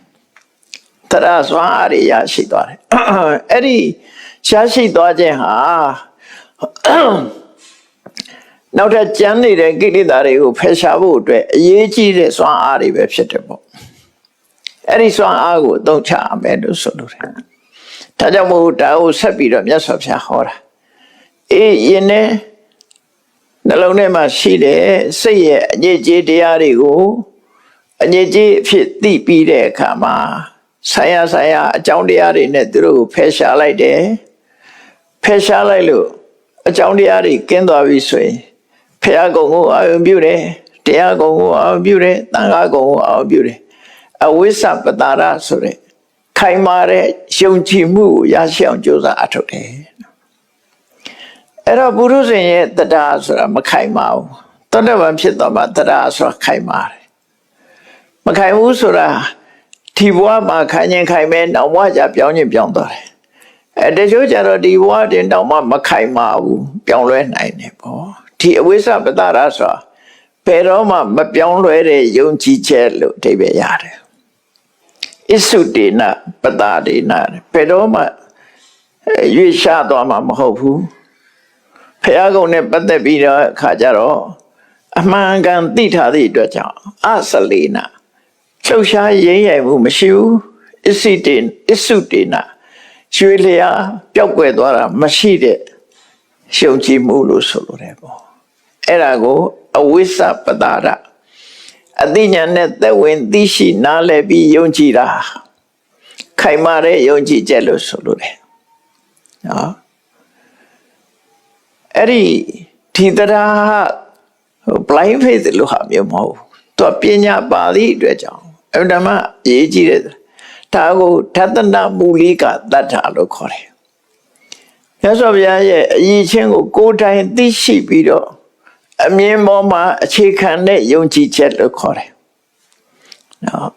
တရားစွမ်းအားတွေရရှိသွားတယ်အဲ့ဒီရရှိသွားခြင်းဟာနောက်ထပ်ကျန်နေတဲ့ကိလေသာတွေကိုဖယ်ရှားဖို့အတွက်အရေးကြီးတဲ့စွမ်းအားတွေပဲဖြစ်တယ်ပေါ့အဲ့ဒီစွမ်းအားကိုအသုံးချရမယ်လို့ဆိုလိုတယ်ဒါကြောင့်မို့ဒါကိုဆက်ပြီးတော့မြတ်စွာဘုရားဟောတာအေးယင်းနဲ့ နှလုံးထဲမှာရှိတဲ့စိတ်ရဲ့အညစ်အကြေးတရားတွေကိုအညစ်အကြေးအဖြစ်သိပြီးတဲ့အခါမှာဆိုင်ရာအကြောင်းတရားတွေနဲ့သူတို့ကိုဖယ်ရှားလိုက်တယ်ဖယ်ရှားလိုက်လို့အကြောင်းတရားတွေကင်းသွားပြီဆိုရင်ဖရာကုံကိုအာရုံပြုတယ်တရားကုံကိုအာရုံပြုတယ်သံဃာကုံကိုအာရုံပြုတယ်အဝိဇ္ဇပတာရဆိုတဲ့ခိုင်မာတဲ့ယုံကြည်မှုကိုရရှိအောင်ကြိုးစားအထောက်တယ်အဲ့တော့ပုရုဇဉ်ရဲ့တရားဆိုတာမခိုင်မာဘူးသောတာပန်ဖြစ်တော့မှတရားဆိုတာခိုင်မာတယ်မခိုင်ဘူးဆိုတာဒီဘဝမှာခိုင်ရင်ခိုင်မဲနောက်ဘဝကျပြောင်းရင်ပြောင်းသွားတယ်တချို့ကျတော့ဒီဘဝတင်တော့မှမခိုင်မာဘူးပြောင်းလဲနိုင်တယ်ပေါ့ဒီအဝိဇ္ဇပတာရဆိုတာဘယ်တော့မှမပြောင်းလဲတဲ့ယုံကြည်ချက်လို့အဓိပ္ပာယ်ရတယ်ဣစုတေနပတာဒေနဘယ်တော့မှရွေ့ရှားသွားမှာမဟုတ်ဘူးဖရာကုံနဲ့ပတ်သက်ပြီးတော့အခါကျတော့အမှန်ကန်သိထားသည့်အတွက်ကြောင့်အစလေနာလှုပ်ရှားရင်းရိုင်မှုမရှိဘူးဣစုတေနရွှေလျာပျောက်ကွယ်သွားတာမရှိတဲ့ရှုံကြည်မှုလို့ဆိုလိုတယ်ပေါ့အဲ့ဒါကိုအဝိဇ္ဇပတာရအသိဉာဏ်နဲ့သက်ဝင်သိရှိနားလည်ပြီးယုံကြည်တာခိုင်မာတဲ့ယုံကြည်ချက်လို့ဆိုလိုတယ်နော်အဲ့ဒီတရား blind faith လို့ဟာမျိုးမဟုတ်သူပညာပါဠိအတွက်ကြောင့်အဲ့ဒါမှအရေးကြီးတယ်ဒါကိုသတ္တနာမူလိကတတ္ထာလို့ခေါ်တယ်မြတ်စွာဘုရားရဲ့အရေးချင်းကိုကိုယ်တိုင်သိရှိပြီးတော့အမြင်ပေါ်မှာအခြေခံတဲ့ယုံကြည်ချက်လို့ခေါ်တယ်နော်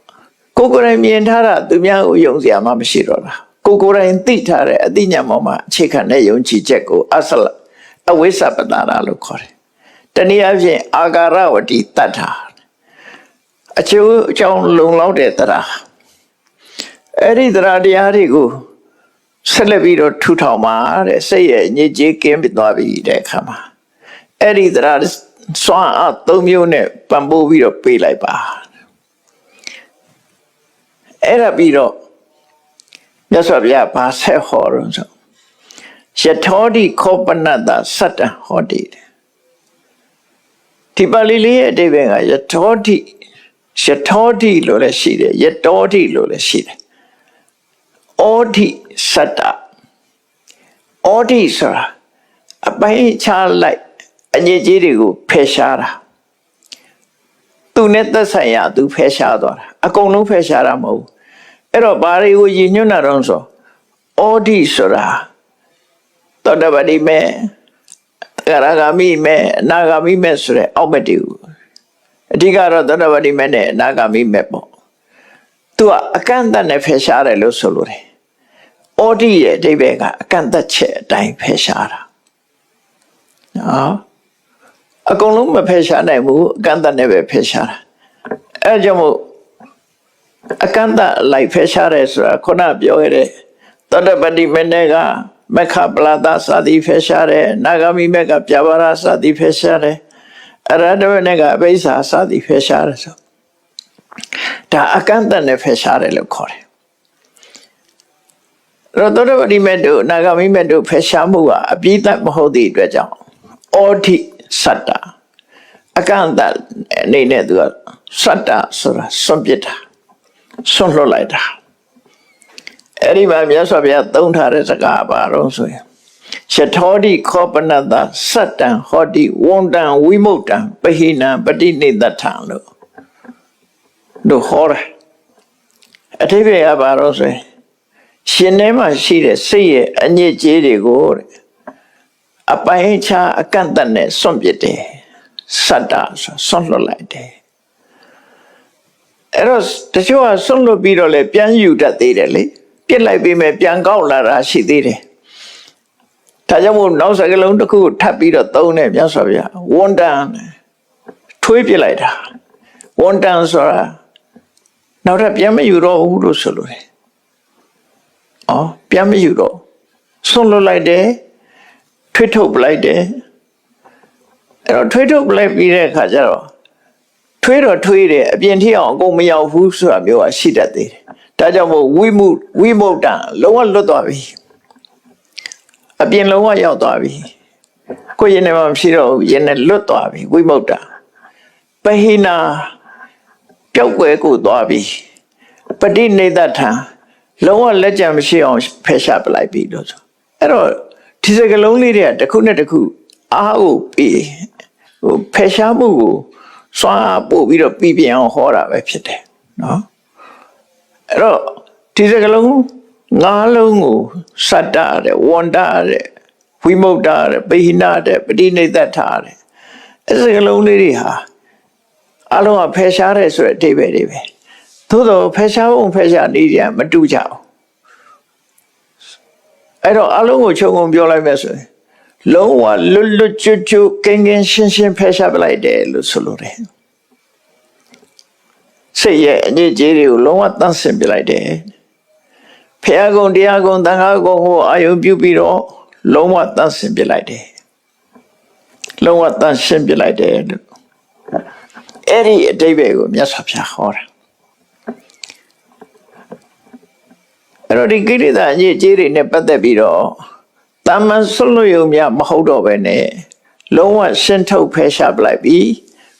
ကိုယ်ကိုယ်တိုင်မြင်ထားတာသူများကိုယုံစရာမှမရှိတော့တာကိုယ်ကိုယ်တိုင်သိထားတဲ့အသိဉာဏ်ပေါ်မှာအခြေခံတဲ့ယုံကြည်ချက်ကိုအဝိဇ္ဇပတာရလို့ခေါ်တယ်တနည်းအားဖြင့်အာကာရဝတိတတ္ထာအကျိုးအကြောင်းလုံလောက်တဲ့တရားအဲ့ဒီတရားတွေကိုဆက်လက်ပြီးတော့ထူထောင်ပါတဲ့စိတ်ရဲ့ညစ်ကြေးကင်းပြီးသွားပြီတဲ့အခါမှာအဲ့ဒီတရားစွမ်းအား၃မျိုးနဲ့ပံ့ပိုးပြီးတော့ပေးလိုက်ပါအဲ့ဒါပြီးတော့မြတ်စွာဘုရားဘာဆက်ဟောတော့ဆိုယထောတိခောပနတ္တစတ္တဟောတိဒီပါဠိလေးရဲ့အဓိပ္ပာယ်ကယထောတိလို့လည်းရှိတယ်ယတောတိလို့လည်းရှိတယ်ဩတိစတ္တဩတိဆိုတာအပိုင်းခြားလိုက်အညစ်အကြေးတွေကိုဖယ်ရှားတာသူနဲ့သက်ဆိုင်ရာသူဖယ်ရှားသွားတာအကုန်လုံးဖယ်ရှားတာမဟုတ်ဘူးအဲ့တော့ဘာတွေကိုရည်ညွှန်းတာတော့ဆိုဩတိဆိုတာသောတပတိမေသရဂါမိမေအနာဂါမိမေဆိုတဲ့အောက်မတူအဓိကတော့သောတပတိမေနဲ့အနာဂါမိမေပေါ့သူကအကန့်အသတ်နဲ့ဖယ်ရှားတယ်လို့ဆိုလိုတယ်ဩတိရဲ့အဓိပ္ပာယ်ကအကန့်အသတ်ချက်အတိုင်းဖယ်ရှားတာနော်အကုန်လုံးမဖယ်ရှားနိုင်ဘူးအကန့်အသတ်နဲ့ပဲဖယ်ရှားတာအဲကြောင့်မို့အကန့်အသတ်လိုက်ဖယ်ရှားတယ်ဆိုတာခုနပြောခဲ့တဲ့သောတပတိမေနဲ့ကမက္ခပလာဒစသည်ဖယ်ရှားတယ်နာဂမိမေကပြဘာရစသည်ဖယ်ရှားတယ်အရဟတမေနဲ့ကအဘိဓါစသည်ဖယ်ရှားတယ်ဆိုဒါအကန့်အသတ်နဲ့ဖယ်ရှားတယ်လို့ခေါ်တယ်သောတပတိမေတို့နာဂမိမေတို့ဖယ်ရှားမှုကအပြည့်အစုံမဟုတ်သည့်အတွက်ကြောင့်ဩထိစတ္တအကန့်အသတ်အနေနဲ့သူကစတ္တဆိုတာစွန့်ပစ်တာစွန့်လွတ်လိုက်တာအဲ့ဒီမှာမြတ်စွာဘုရားသုံးထားတဲ့စကားပါတော့ဆိုရင်ယထောတိခောပနတ္တစတ္တံဟောတိဝန္တံဝိမု ക്ത ံပဟိနံပတိနိသထံလို့ဟောတယ်အထိပ္ပယ်ကပါတော့ဆိုရင်ရှင်ထဲမှာရှိတဲ့စိတ်ရဲ့အညစ်အကြေးတွေကိုအပိုင်းခြားအကန့်အသတ်နဲ့စွန့်ပစ်တယ်စတ္တဆိုစွန့်လွတ်လိုက်တယ်အဲ့တော့တချို့ကစွန့်လွတ်ပြီးတော့လည်းပြန်ယူတတ်သေးတယ်လေပြစ်လိုက်ပြီးမှပြန်ကောက်လာတာရှိသေးတယ်ဒါကြောင့်မို့နောက်စကားလုံးတစ်ခုထပ်ပြီးတော့သုံးတယ်မြတ်စွာဘုရားဝန္တံထွေးပြစ်လိုက်တာဝန္တံဆိုတာနောက်ထပ်ပြန်မယူတော့ဘူးလို့ဆိုလိုတယ်ပြန်မယူတော့စွန့်လွတ်လိုက်တယ်ထွေးထုတ်ပလိုက်တယ်အဲ့တော့ထွေးထုတ်ပလိုက်ပြီးတဲ့အခါကျတော့ထွေးတော့ထွေးတယ်အပြင်ထိအောင်အကုန်မရောက်ဘူးဆိုတာမျိုးကရှိတတ်သေးတယ်ဒါကြောင့်မို့ဝိမု ക്ത ံလုံးဝလွတ်သွားပြီအပြင်လုံးဝရောက်သွားပြီ ကိုရင်နဲ့မှမရှိတော့ဘူးရင်နဲ့လွတ်သွားပြီဝိမု ക്ത ပဟိနာပျောက်ွယ်ကိုသွားပြီပဋိနိဒထံလုံးဝလက်ကြံမရှိအောင်ဖယ်ရှားပလိုက်ပြီလို့ဆိုအဲ့တော့ဒီစကလုံးလေးတွေကတစ်ခုနဲ့တစ်ခုအားကိုပြီးဖယ်ရှားမှုကိုစွမ်းပို့ပြီးတော့ပြီးပြအောင်ဟောတာပဲဖြစ်တယ်နော်အဲ့တော့ဒီစကလုံးငါးလုံးကိုစတ္တတဲ့ဝန္တတဲ့ဝိမု ക്ത တဲ့ပိဟိနတဲ့ပဋိနိဒထတဲ့အဲ့စကလုံးလေးတွေဟာအလုံးကဖယ်ရှားတယ်ဆိုတဲ့အဓိပ္ပာယ်တွေပဲသို့တော့ဖယ်ရှားဖို့ဖယ်ရှားနေကြမတူကြဘူးအဲ့တော့အလုံးကိုခြုံငုံပြောလိုက်မယ်ဆိုရင်လုံးဝလွတ်လွတ်ကျွတ်ကျွတ်ကင်းကင်းရှင်းရှင်းဖယ်ရှားပလိုက်တယ်လို့ဆိုလိုတယ်စိတ်ရဲ့အညစ်အကြေးတွေကိုလုံးဝတန့်စင်ပြလိုက်တယ်ဖျားကုံတရားကုံသံဃာကုံကိုအာယုပြုပြီးတော့လုံးဝတန့်စင်ပြလိုက်တယ်လုံးဝတန့်ရှင်းပြလိုက်တယ်လို့အဲ့ဒီအတိတ်ပဲကိုမြတ်စွာဘုရားဟောတာအဲ့တော့ဒီကိရိတာအညစ်အကြေးတွေနဲ့ပတ်သက်ပြီးတော့တာမန်ဆွလို့ရုံများမဟုတ်တော့ပဲနဲ့လုံးဝရှင်းထုတ်ဖယ်ရှားပလိုက်ပြီး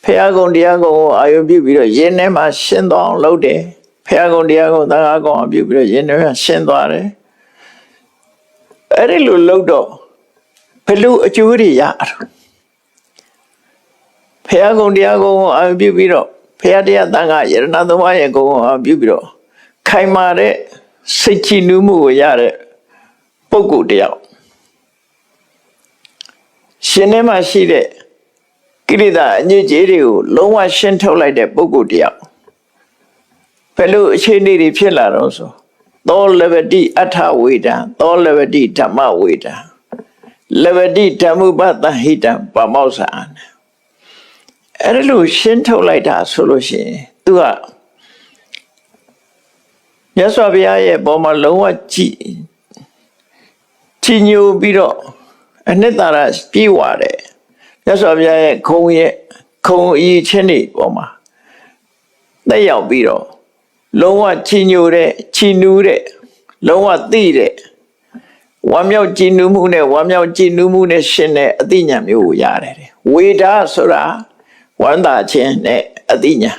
ဖျားကုံတရားကုံကိုအာယုပြုပြီးတော့ယင်းထဲမှာရှင်းသွားအောင်လုပ်တယ်ဖျားကုံတရားကုံသံဃာကုံအပြုပြီးတော့ယင်းထဲမှာရှင်းသွားတယ်အဲ့ဒီလိုလုပ်တော့ဘယ်လိုအကျိုးတွေရဖျားကုံတရားကုံကိုအာယုပြုပြီးတော့ဖျားတရားသံဃာယရဏသုံးပါးရဲ့ကုံကိုအာယုပြုပြီးတော့ခိုင်မာတဲ့စိတ်ကြည်နူးမှုကိုရတဲ့ပုဂ္ဂိုလ်တယောက်ရှင်ထဲမှာရှိတဲ့ကိလေသာအညစ်အကြေးတွေကိုလုံးဝရှင်းထုတ်လိုက်တဲ့ပုဂ္ဂိုလ်တယောက်ဘယ်လိုအခြေအနေတွေဖြစ်လာတော့ဆိုသောလဗတိအထဝေဒံသောလဗတိဓမ္မဝေဒံလဗတိဓမ္မုပတဟိတံပမောဇ္ဇာအဲ့လိုရှင်းထုတ်လိုက်တာဆိုလို့ရှိရင်သူကမြတ်စွာဘုရားရဲ့ပေါ်မှာလုံးဝကြည်ညိုပြီးတော့အနှစ်သာရပြေဝတယ်မြတ်စွာဘုရားရဲ့ခုံအရေးချင်းတွေပေါ်မှာတက်ရောက်ပြီးတော့လုံးဝကြည်ညိုတဲ့ကြည်နူးတဲ့လုံးဝသိတဲ့ဝမ်းမြောက်ကြည်နူးမှုနဲ့ဝမ်းမြောက်ကြည်နူးမှုနဲ့ရှင်တဲ့အသိဉာဏ်မျိုးကိုရတယ်ဝေဒဆိုတာဝမ်းသာခြင်းနဲ့အသိဉာဏ်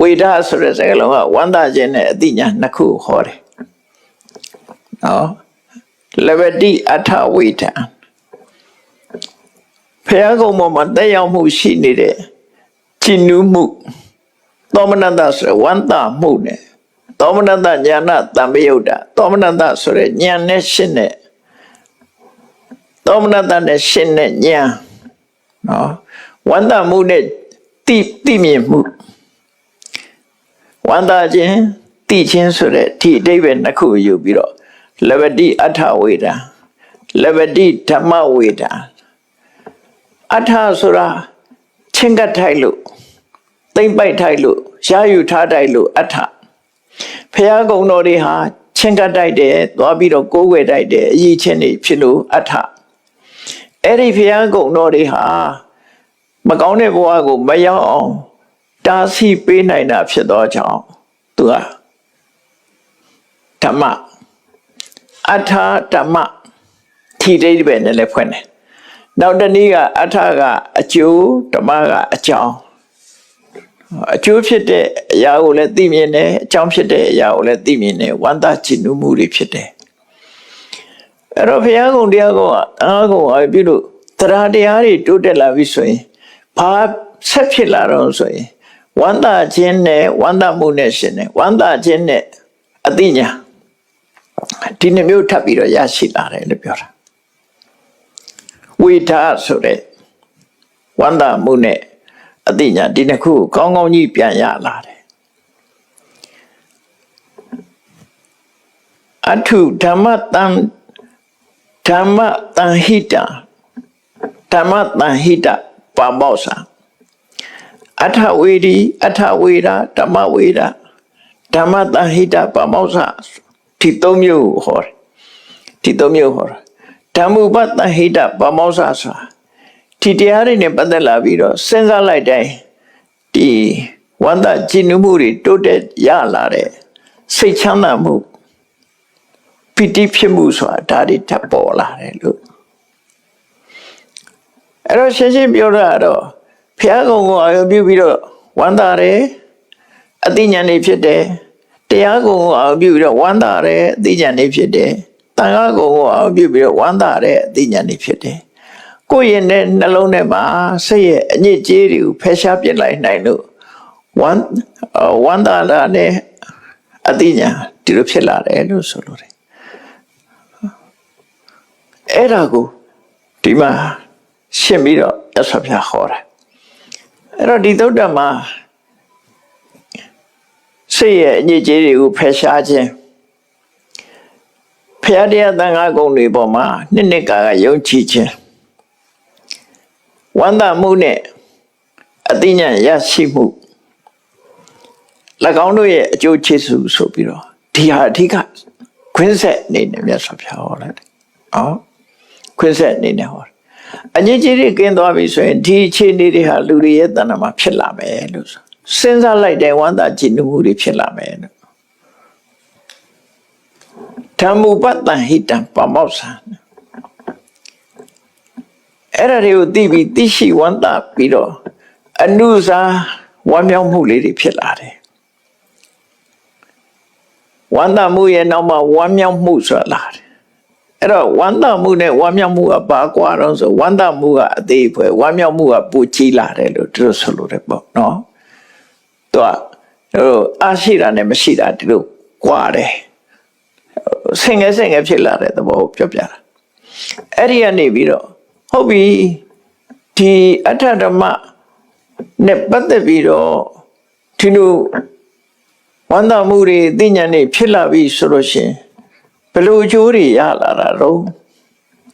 ဝေဒဆိုတဲ့စကားလုံးကဝမ်းသာခြင်းနဲ့အသိဉာဏ်နှစ်ခုဟောတယ်နော်လဗတိအထဝေဒံဖျားကုံပေါ်မှာတက်ရောက်မှုရှိနေတဲ့ကြည်နူးမှုသောမနတဆိုဝန္တာမှုနဲ့သောမနတညာဏတံပယုတ်တာသောမနတဆိုတဲ့ဉာဏ်နဲ့ရှင်းတဲ့သောမနတနဲ့ရှင်းတဲ့ဉာဏ်နော်ဝန္တာမှုနဲ့သိမြင်မှုဝန္တာခြင်းသိခြင်းဆိုတဲ့ဒီအဓိပ္ပာယ်နှစ်ခုယူပြီးတော့လဗတိအထဝေဒံလဗတိဓမ္မဝေဒံအထဆိုတာချင်းကတ်ထိုက်လို့သိမ့်ပိုက်ထိုက်လို့ရှားယူထားထိုက်လို့အထဖျားကုံတော်တွေဟာချင်းကတ်တိုက်တယ်သွားပြီးတော့ကိုးကွယ်တိုက်တယ်အရေးချင်းတွေဖြစ်လို့အထအဲ့ဒီဖျားကုံတော်တွေဟာမကောင်းတဲ့ဘဝကိုမရောက်အောင်တားဆီးပေးနိုင်တာဖြစ်သောကြောင့်သူကဓမ္မအထဓမ္မထိတိပဲနဲ့လည်းဖွင့်တယ်နောက်တနည်းကအထကအကျိုးဓမ္မကအကြောင်းအကျိုးဖြစ်တဲ့အရာကိုလည်းသိမြင်တယ်အကြောင်းဖြစ်တဲ့အရာကိုလည်းသိမြင်တယ်ဝန္တာချစ်နူးမှုတွေဖြစ်တယ်အဲ့တော့ဘုရားကုံတရားကုံအားကုံအပြုလို့တရားတရားတွေတိုးတက်လာပြီဆိုရင်ဘာဆက်ဖြစ်လာတော့ဆိုရင်ဝန္တာခြင်းနဲ့ဝန္တာမှုနဲ့ရှင်တယ်ဝန္တာခြင်းနဲ့အသိဉာဏ်ဒီနှမျိုးထပ်ပြီးတော့ရရှိလာတယ်လို့ပြောတာဝိဓာဆိုတဲ့ဝန္တာမှုနဲ့အသိဉာဏ်ဒီနှစ်ခုကောင်းကောင်းကြီးပြန်ရလာတယ်အထုဓမ္မတံဟိတဓမ္မတံဟိတပါမောဇ္ဇာအထဝေဒီအထဝေဒဓမ္မဝေဒဓမ္မတံဟိတပါမောဇ္ဇာဒီသုံးမျိုးဟောတယ်ဒီသုံးမျိုးဟောတာဓမ္မုပတဟိတပါမောဇ္ဇာဆိုတာဒီတရားတွေနဲ့ပတ်သက်လာပြီးတော့စဉ်းစားလိုက်တိုင်းဒီဝန္တကြည်နူးမှုတွေတိုးတက်ရလာတဲ့စိတ်ချမ်းသာမှုပီတိဖြစ်မှုဆိုတာဒါတွေထပ်ပေါ်လာတယ်လို့ အဲ့တော့ရှင်းရှင်းပြောတာတော့ဘုရားကုံကိုအာရုံပြုပြီးတော့ဝမ်းသာတယ်အသိဉာဏ်တွေဖြစ်တယ်တရားကုံကိုအာရုံပြုပြီးတော့ဝမ်းသာတယ်အသိဉာဏ်တွေဖြစ်တယ်တန်ခါကုံကိုအာရုံပြုပြီးတော့ဝမ်းသာတယ်အသိဉာဏ်တွေဖြစ်တယ်ကိုယ့်ရဲ့နှလုံးထဲမှာစိတ်ရဲ့အညစ်အကြေးတွေကိုဖယ်ရှားပြစ်လိုက်နိုင်လို့ဝမ်းသာတာနဲ့အသိဉာဏ်ဒီလိုဖြစ်လာတယ်လို့ဆိုလိုတယ်အဲ့ဒါကိုဒီမှာရှင်းပြီးတော့ရသော်ပြဟောတာအဲ့တော့ဒီသုတ္တမှာစိတ်ရဲ့အညစ်အကြေးတွေကိုဖယ်ရှားခြင်းဖျားတရားသံဃာကုံတွေပေါ်မှာနှစ်ကာယုံကြည်ခြင်းဝန္တာမှုနဲ့အသိဉာဏ်ရရှိမှု၎င်းတို့ရဲ့အကျိုးကျေးဇူးဆိုပြီးတော့ဒီဟာအဓိကခွင်းဆက်အနေနဲ့မြတ်စွာဘုရားဟောလိုက်တယ်။ခွင်းဆက်အနေနဲ့ဟောတယ်။အညစ်အကြေးတွေကင်းသွားပြီဆိုရင်ဒီအခြေအနေတွေဟာလူတွေရဲ့တဏ္ဍာမှာဖြစ်လာမယ်လို့စဉ်းစားလိုက်တဲ့ဝန္တာကြည်နူးမှုတွေဖြစ်လာမယ်လို့ဓမ္မုပတ္တဟိတံပမောက္ဆံအဲ့ဒါတွေကိုသိပြီးသိရှိဝန္တာပြီးတော့အနုစာဝမ်းမြောက်မှုလေးတွေဖြစ်လာတယ်ဝန္တာမှုရဲ့နောက်မှာဝမ်းမြောက်မှုဆိုတာလာတယ်အဲ့တော့ဝန္တာမှုနဲ့ဝမ်းမြောက်မှုကဘာကွာတော့ဆိုဝန္တာမှုကအသေးဖွဲဝမ်းမြောက်မှုကပူကြီးလာတယ်လို့သူတို့ဆိုလို့တယ်ပေါ့နော်သူကအားရှိတာနဲ့မရှိတာဒီလိုကွာတယ်ဆင်ငယ်ဖြစ်လာတဲ့သဘောကိုပြောပြတာအဲ့ဒီကနေပြီးတော့ဟုတ်ပြီဒီအဋ္ဌဓမ္မနဲ့ပတ်သက်ပြီးတော့ဒီလိုဝန္တာမှုတွေသိဉာဏ်တွေဖြစ်လာပြီဆိုလို့ရှိရင်ဘယ်လိုအကျိုးတွေရလာတာတော့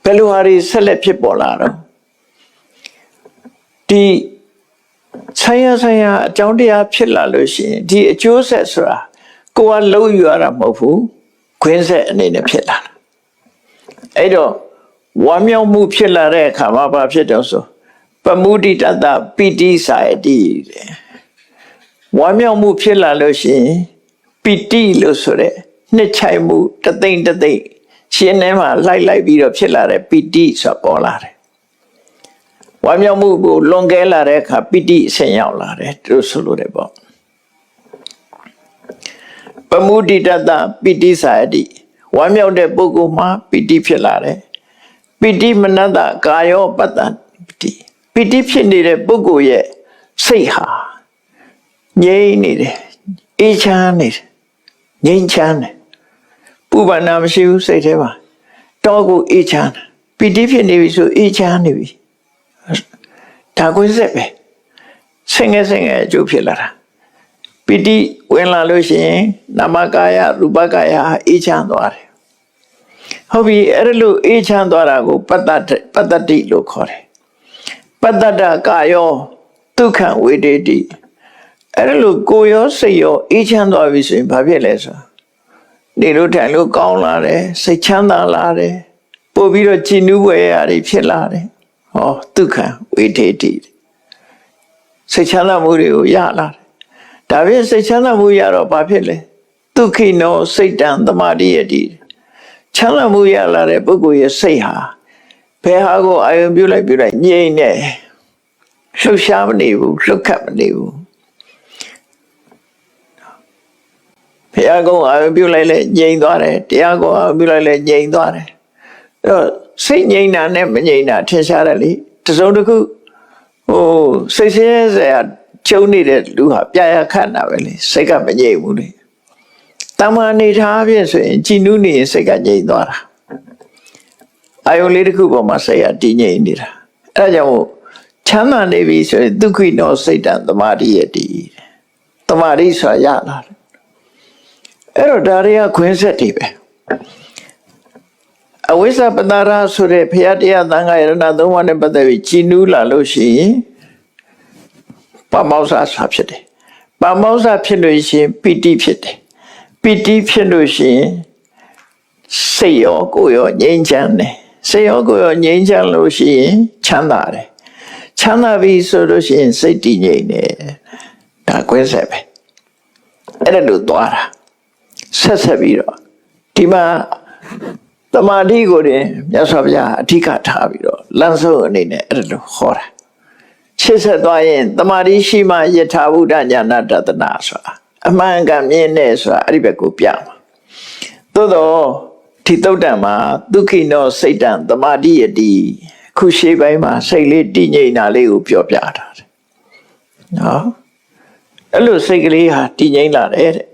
ဘယ်လိုဟာတွေဆက်လက်ဖြစ်ပေါ်လာတော့ဒီဆိုင်ရာအကြောင်းတရားဖြစ်လာလို့ရှိရင်ဒီအကျိုးဆက်ဆိုတာကိုယ်ကလုံးယူရတာမဟုတ်ဘူးခွင်းဆက်အနေနဲ့ဖြစ်လာတာအဲ့တော့ဝမ်းမြောက်မှုဖြစ်လာတဲ့အခါမှာဘာဖြစ်တော့ဆိုပမုဒိတတပိတိစာယတိဝမ်းမြောက်မှုဖြစ်လာလို့ရှိရင်ပိတိလို့ဆိုတဲ့နှစ်ချိုင်မှုတသိမ့်ရှင်ထဲမှာလိုက်ပြီးတော့ဖြစ်လာတဲ့ပိတိဆိုပေါ်လာတယ်ဝမ်းမြောက်မှုကိုလွန်ကဲလာတဲ့အခါပိတိအဆင့်ရောက်လာတယ်သူဆိုလိုတယ်ပေါ့ပမုဒိတတပိတိစာယတိဝမ်းမြောက်တဲ့ပုဂ္ဂိုလ်မှာပိတိဖြစ်လာတယ်ပိတိမနတကာယောပတ္တပိတိဖြစ်နေတဲ့ပုဂ္ဂိုလ်ရဲ့စိတ်ဟာငြိမ်နေတယ်အေးချမ်းနေတယ်ငြိမ်ချမ်းတယ်ပူပန်တာမရှိဘူးစိတ်ထဲမှာတောကိုအေးချမ်းပိတိဖြစ်နေပြီဆိုအေးချမ်းနေပြီဒါကိုစက်ပဲဆင်ငယ်အကျိုးဖြစ်လာတာပိတိဝင်လာလို့ရှိရင်နာမကာယရူပကာယအေးချမ်းသွားတယ်ဟုတ်ပြီအဲ့လိုအေးချမ်းသွားတာကိုပတ္တတိလို့ခေါ်တယ်ပတ္တကာယောဒုက္ခဝေဒေတိအဲ့လိုကိုယ်ရောစိတ်ရောအေးချမ်းသွားပြီဆိုရင်ဘာဖြစ်လဲဆိုနေလို့ထိုင်လို့ကောင်းလာတယ်စိတ်ချမ်းသာလာတယ်ပို့ပြီးတော့ကြည်နူးွယ်ရာတွေဖြစ်လာတယ်ဟောဒုက္ခဝေဒေတိစိတ်ချမ်းသာမှုတွေကိုရလာတယ်ဒါဖြင့်စိတ်ချမ်းသာမှုရတော့ဘာဖြစ်လဲဒုက္ခိနောစိတ်တံသမာဓိယတိချမ်းသာမှုရလာတဲ့ပုဂ္ဂိုလ်ရဲ့စိတ်ဟာဘယ်ဟာကိုအာရုံပြုလိုက်ငြိမ်နေလှုပ်ရှားမနေဘူးလှုပ်ခတ်မနေဘူးဘုရားကုံအာရုံပြုလိုက်လဲငြိမ်သွားတယ်တရားကုံအာရုံပြုလိုက်လဲငြိမ်သွားတယ်အဲ့တော့စိတ်ငြိမ်တာနဲ့မငြိမ်တာထင်ရှားတယ်လေတစုံတစ်ခုစိတ်ဆင်းရဲစရာကျုံနေတဲ့လူဟာပြရခတ်တာပဲလေစိတ်ကမငြိမ်ဘူးလေတမန်နေထားဖြင့်ဆိုရင်ကြည်နူးနေရင်စိတ်ကငြိမ်သွားတာအာယုံလေးတစ်ခုပေါ်မှာစိတ်ကတည်ငြိမ်နေတာအဲဒါကြောင့်ချမ်းသာနေပြီဆိုရင်ဒုက္ခိနောစိတ်တံသမာဓိယတိသမာဓိဆိုတာရလာတယ်အဲ့တော့ဒါတွေကခွင်းဆက်တွေပဲအဝိဇ္ဇပတ္တရာဆိုတဲ့ဘုရားတရားသံဃာယရဏသုံးပါးနဲ့ပတ်သက်ပြီးကြည်နူးလာလို့ရှိရင်ပမောက္ခဆာဖြစ်တယ်ပမောက္ခဖြစ်လို့ရှိရင်ပိတိဖြစ်တယ်ပိတိဖြစ်လို့ရှိရင်စိတ်ရောကိုယ်ရောငြိမ်းချမ်းတယ်စိတ်ရောကိုယ်ရောငြိမ်းချမ်းလို့ရှိရင်ချမ်းသာတယ်ချမ်းသာပြီဆိုလို့ရှိရင်စိတ်တည်ငြိမ်တယ်ဒါကွင်းဆက်ပဲအဲ့ဒါလို့သွားတာဆက်ပြီးတော့ဒီမှာ တမာတိကိုတင်မြတ်စွာဘုရားအဓိကထားပြီးတော့လမ်းဆုံးအနေနဲ့အဲ့လိုဟောတာရှေ့ဆက်သွားရင်တမာတိရှိမှယထာဘုဒ္ဓဉာဏတတနာဆိုတာအမှန်ကန်မြင်နေဆိုတာအဲ့ဒီဘက်ကိုပြမှာသို့တော့ဒီသုတ်တံမှာဒုက္ခိနောစိတ်တံတမာတိယတိခုရှေ့ပိုင်းမှာစိတ်လေးတည်ငြိမ်တာလေးကိုပြောပြတာနော်အဲ့လိုစိတ်ကလေးဟာတည်ငြိမ်လာတယ်တဲ့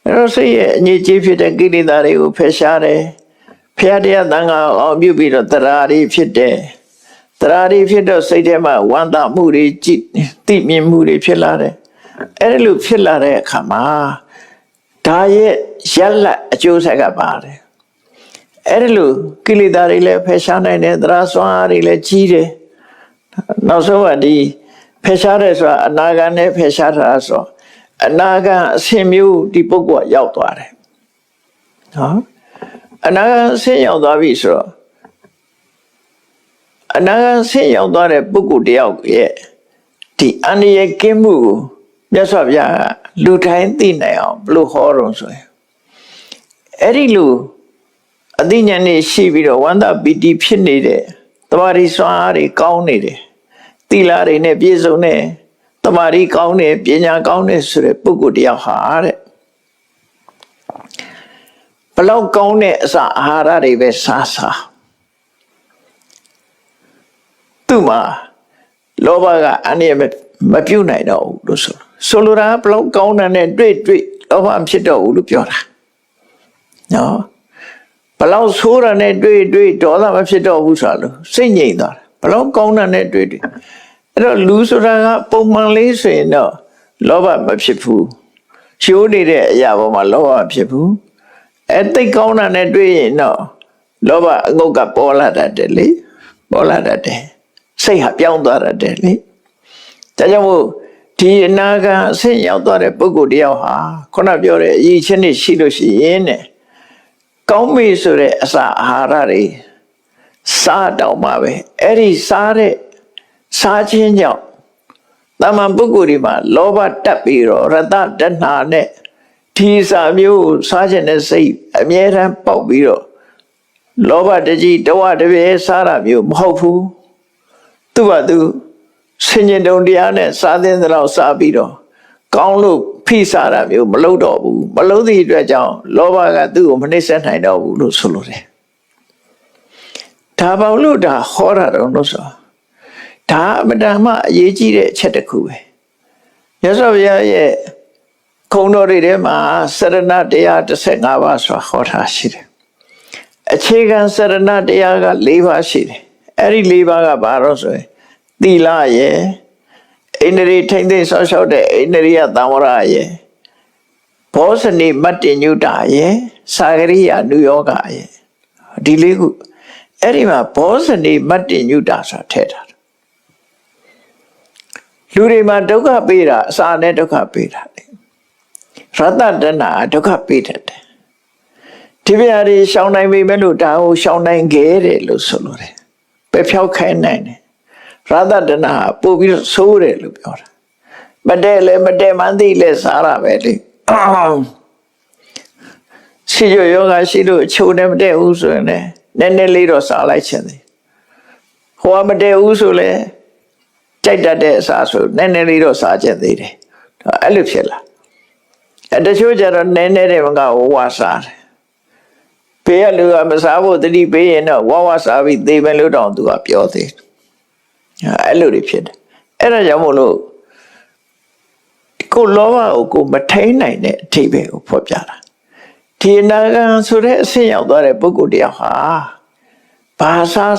အဲ့တော့စိတ်ရဲ့အငြိကြီးဖြစ်တဲ့ကိလေသာတွေကိုဖယ်ရှားတယ်ဖျားတရားသံဃာအောင်ပြုပြီးတော့တရားတွေဖြစ်တယ်တရားတွေဖြစ်တော့စိတ်ထဲမှာဝမ်းသာမှုတွေကြည်သိမြင်မှုတွေဖြစ်လာတယ်အဲ့ဒီလိုဖြစ်လာတဲ့အခါမှာဒါရဲ့ရက်လက်အကျိုးဆက်ကပါတယ်အဲ့ဒီလိုကိလေသာတွေလည်းဖယ်ရှားနိုင်တယ်တရားစွမ်းအားတွေလည်းကြီးတယ်နောက်ဆုံးကဒီဖယ်ရှားတယ်ဆိုတာအနာဂတ်နဲ့ဖယ်ရှားတာဆိုအနာဂတ်အစဉ်မျိုးဒီပုဂ္ဂိုလ်ကရောက်သွားတယ်နော်အနာဂတ်အစဉ်ရောက်သွားပြီဆိုတော့အနာဂတ်အစဉ်ရောက်သွားတဲ့ပုဂ္ဂိုလ်တယောက်ရဲ့ဒီအန္တရာယ်ကင်းမှုကိုမြတ်စွာဘုရားကလူတိုင်းသိနိုင်အောင်ဘယ်လိုဟောတော့ဆိုရင်အဲ့ဒီလိုအသိဉာဏ်နဲ့ရှိပြီးတော့ဝန္တာပီတိဖြစ်နေတဲ့တမာရီစွမ်းအားတွေကောင်းနေတယ်သီလတွေနဲ့ပြည့်စုံတဲ့တမာရီကောင်းတဲ့ပညာကောင်းတဲ့ဆိုတဲ့ပုဂ္ဂိုလ်တယောက်ဟာတဲ့ဘလောက်ကောင်းတဲ့အစာအာဟာရတွေပဲစားသူ့မှာလောဘကအန္တရာယ်မပြုတ်နိုင်တော့ဘူးလို့ဆိုလိုတာဘလောက်ကောင်းတဲ့တွေ့လောဘဖြစ်တော့ဘူးလို့ပြောတာနော်ဘလောက်ဆိုးတာနဲ့တွေ့ဒေါသမဖြစ်တော့ဘူးဆိုလို့စိတ်ငြိမ်သွားတာဘလောက်ကောင်းတာနဲ့တွေ့အဲ့တော့လူဆိုတာကပုံမှန်လေးဆိုရင်တော့လောဘမဖြစ်ဘူးရှိုးနေတဲ့အရာပေါ်မှာလောဘမဖြစ်ဘူးအဲ့တိတ်ကောင်းတာနဲ့တွေ့ရင်တော့လောဘအငုတ်ကပေါ်လာတတ်တယ်လေပေါ်လာတတ်တယ်စိတ်ဟာပြောင်းသွားတတ်တယ်လေဒါကြောင့်မို့ဒီအနာဂတ်အဆင့်ရောက်သွားတဲ့ပုဂ္ဂိုလ်တယောက်ဟာခုနပြောတဲ့အရေးချင်းတွေရှိလို့ရှိရင်တဲ့ကောင်းပြီဆိုတဲ့အစာအာဟာရတွေစားတော့မှာပဲအဲ့ဒီစားခြင်းကြောင့်တမန်ပုဂ္ဂိုလ်ဒီမှာလောဘတက်ပြီးတော့ရတတဏှာနဲ့ဒီစာမျိုးစားခြင်းနဲ့စိတ်အမြဲတမ်းပေါက်ပြီးတော့လောဘတကြီးတဝတပြဲစားတာမျိုးမဟုတ်ဘူးသူ့ဘာသူဆင်ញင်တုံတရားနဲ့စားတဲ့လောက်စားပြီးတော့ကောင်းလို့ဖိစားတာမျိုးမလုပ်တော့ဘူးမလုပ်သည့်အတွက်ကြောင့်လောဘကသူ့ကိုမနှိမ့်ဆက်နိုင်တော့ဘူးလို့ဆိုလိုတယ်ဒါပေါလို့ဒါဟောတာတော့လို့ဆိုဒါအမတန်မှအရေးကြီးတဲ့အချက်တစ်ခုပဲရသော်ဘုရားရဲ့ခုံတော်တွေထဲမှာစရဏတရား15ပါးဆိုတာဟောထားရှိတယ်အခြေခံစရဏတရားက4ပါးရှိတယ်အဲ့ဒီ4ပါးကဘာလို့ဆိုရင်သီလရဲ့အိန္ဒြေထိမ့်သိမ်းဆောက်ရှောက်တဲ့အိန္ဒြိယသံဝရရဲ့ဘောဇနိမတ္တညုတာရဲ့သာဂရိယနုယောဂရဲ့ဒီလေးခုအဲ့ဒီမှာဘောဇနိမတ္တညုတာဆိုတာထည့်ထားတယ်လူတွေမှာဒုက္ခပေးတာအစာနဲ့ဒုက္ခပေးတာလေရတ္တတဏဒုက္ခပေးတတ်တယ်ဒီပြားတွေရှောင်နိုင်ပြီမဲ့လို့ဒါကိုရှောင်နိုင်ခဲ့တယ်လို့ဆိုလိုတယ်ပဲဖြောက်ခိုင်းနိုင်တယ်ရတ္တတဏပို့ပြီးဆိုးတယ်လို့ပြောတာမတည့်လဲမတည့်မှန်းသိလဲစားတာပဲလေရှိရယောဂရှိလို့အချိုနဲ့မတည့်ဘူးဆိုရင်လည်းနည်းနည်းလေးတော့စားလိုက်ခြင်းသည်ဟိုကမတည့်ဘူးဆိုလဲကြိုက်တတ်တဲ့အစားဆိုနည်းနည်းလေးတော့စားခြင်းသေးတယ်အဲ့လိုဖြစ်လာတချို့ကျတော့နည်းနည်းတဲ့မကဝါစားတယ်ဘေးကလူကမစားဖို့တတိပေးရင်တော့ဝါစားပြီးသေမယ်လို့တောင်သူကပြောသေးတယ်အဲ့လိုတွေဖြစ်တယ်အဲ့ဒါကြောင့်မို့လို့ကိုလောဘကိုမထိန်နိုင်တဲ့အထိပ္ပယ်ကိုဖော်ပြတာဒီအနာဂတ်ဆိုတဲ့အဆင့်ရောက်သွားတဲ့ပုဂ္ဂိုလ်တယောက်ဟာဘာ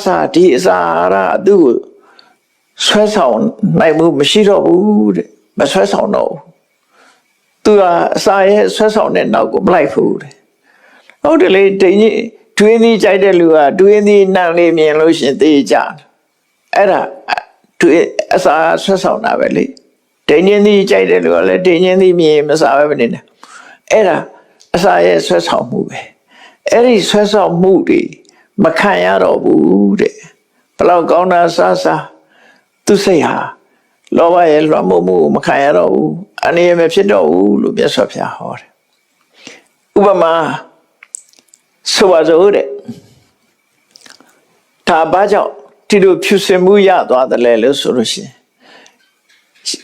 စားဒီအစာအာဟာရသူ့ကိုဆွဲဆောင်နိုင်မှုမရှိတော့ဘူးတဲ့မဆွဲဆောင်တော့ဘူးသူကအစာရဲ့ဆွဲဆောင်တဲ့နောက်ကိုမလိုက်ဘူးတဲ့ဟုတ်တယ်လေတိမ်ကြီးတွင်းသီးကြိုက်တဲ့လူကတွင်းသီးနံလေးမြင်လို့ရှင်သိကြတယ်အဲ့ဒါအစာဆွဲဆောင်တာပဲလေဒိန်ချင်းသီးကြိုက်တဲ့လူကလည်းဒိန်ချင်းသီးမြင်မစားပဲမနေနဲ့အဲ့ဒါအစာရဲ့ဆွဲဆောင်မှုပဲအဲ့ဒီဆွဲဆောင်မှုတွေမခံရတော့ဘူးတဲ့ဘလောက်ကောင်းတာစားသူစိတ်ဟာလောဘရဲ့လွှမ်းမိုးမှုမခံရတော့ဘူးအနေရမဖြစ်တော့ဘူးလို့မြတ်စွာဘုရားဟောတယ်ဥပမာ ဆိုပါစို့တဲ့ဒါဘာကြောင့်ဒီလိုဖြူစင်မှုရသွားတယ်လဲလို့ဆိုလို့ရှိရင်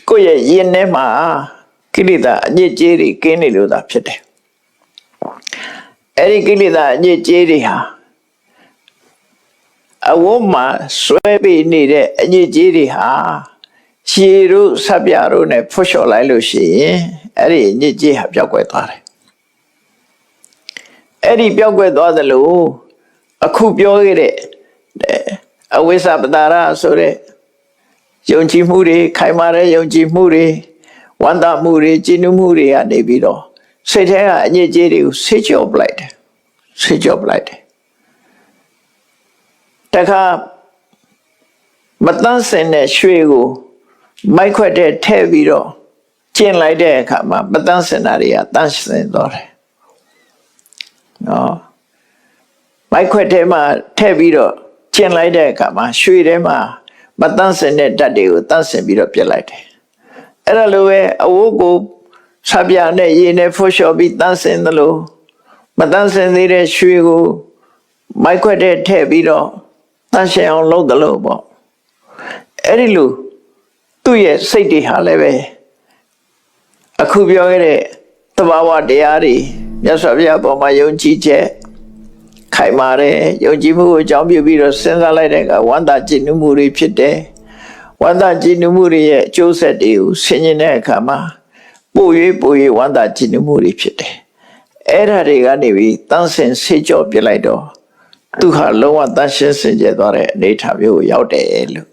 ကိုယ့်ရဲ့ယင်ထဲမှာကိလေသာအညစ်အကြေးတွေကင်းနေလို့သာဖြစ်တယ်အဲ့ဒီကိလေသာအညစ်အကြေးတွေဟာအဝတ်မှာဆွဲပြီးနေတဲ့အညစ်အကြေးတွေဟာရှည်တို့ဆပ်ပြတို့နဲ့ဖွတ်လျှော်လိုက်လို့ရှိရင်အဲ့ဒီအညစ်အကြေးဟာပျောက်ကွယ်သွားတယ်အဲ့ဒီပျောက်ကွယ်သွားသလိုအခုပြောခဲ့တဲ့အဝိဇ္ဇပတာရဆိုတဲ့ယုံကြည်မှုတွေခိုင်မာတဲ့ယုံကြည်မှုတွေဝန္တာမှုတွေကြည်နူးမှုတွေကနေပြီးတော့စိတ်ထဲကအညစ်အကြေးတွေကိုဆေးကြောပလိုက်တယ်ဆေးကြောပလိုက်တယ်တခါမတန်းစင်တဲ့ရွှေကိုမိုက်ခွက်တဲ့ထည့်ပြီးတော့ကျင်လိုက်တဲ့အခါမှာမတန်းစင်တာတွေကတန်းစင်သွားတယ်နော်မိုက်ခွက်ထဲမှာထည့်ပြီးတော့ကျင်လိုက်တဲ့အခါမှာရွှေထဲမှာမတန်းစင်တဲ့ဓာတ်တွေကိုတန်းစင်ပြီးတော့ပြစ်လိုက်တယ်အဲ့ဒါလိုပဲအဝတ်ကိုဆပ်ပြနဲ့ရေနဲ့ဖွတ်လျှော်ပြီးတန်းစင်သလိုမတန်းစင်သေးတဲ့ရွှေကိုမိုက်ခွက်ထဲထည့်ပြီးတော့တန်းရှင်အောင်လုပ်သလိုပေါ့အဲ့ဒီလိုသူ့ရဲ့စိတ်တွေဟာလည်းပဲအခုပြောခဲ့တဲ့သဘာဝတရားတွေမြတ်စွာဘုရားပေါ်မှာယုံကြည်ချက်ခိုင်မာတဲ့ယုံကြည်မှုကိုအကြောင်းပြုပြီးတော့စဉ်းစားလိုက်တဲ့အခါဝန္တာကြည်နူးမှုတွေဖြစ်တယ်ဝန္တာကြည်နူးမှုတွေရဲ့အကျိုးဆက်တွေကိုဆင်ခြင်တဲ့အခါမှာပို့၍ဝန္တာကြည်နူးမှုတွေဖြစ်တယ်အဲ့ဒါတွေကနေပြီးတန်းစင်ဆေးကြောပြလိုက်တော့သူဟာလုံးဝတန်းရှင်းစင်ကြယ်သွားတဲ့အနေအထားမျိုးကိုရောက်တယ်လို့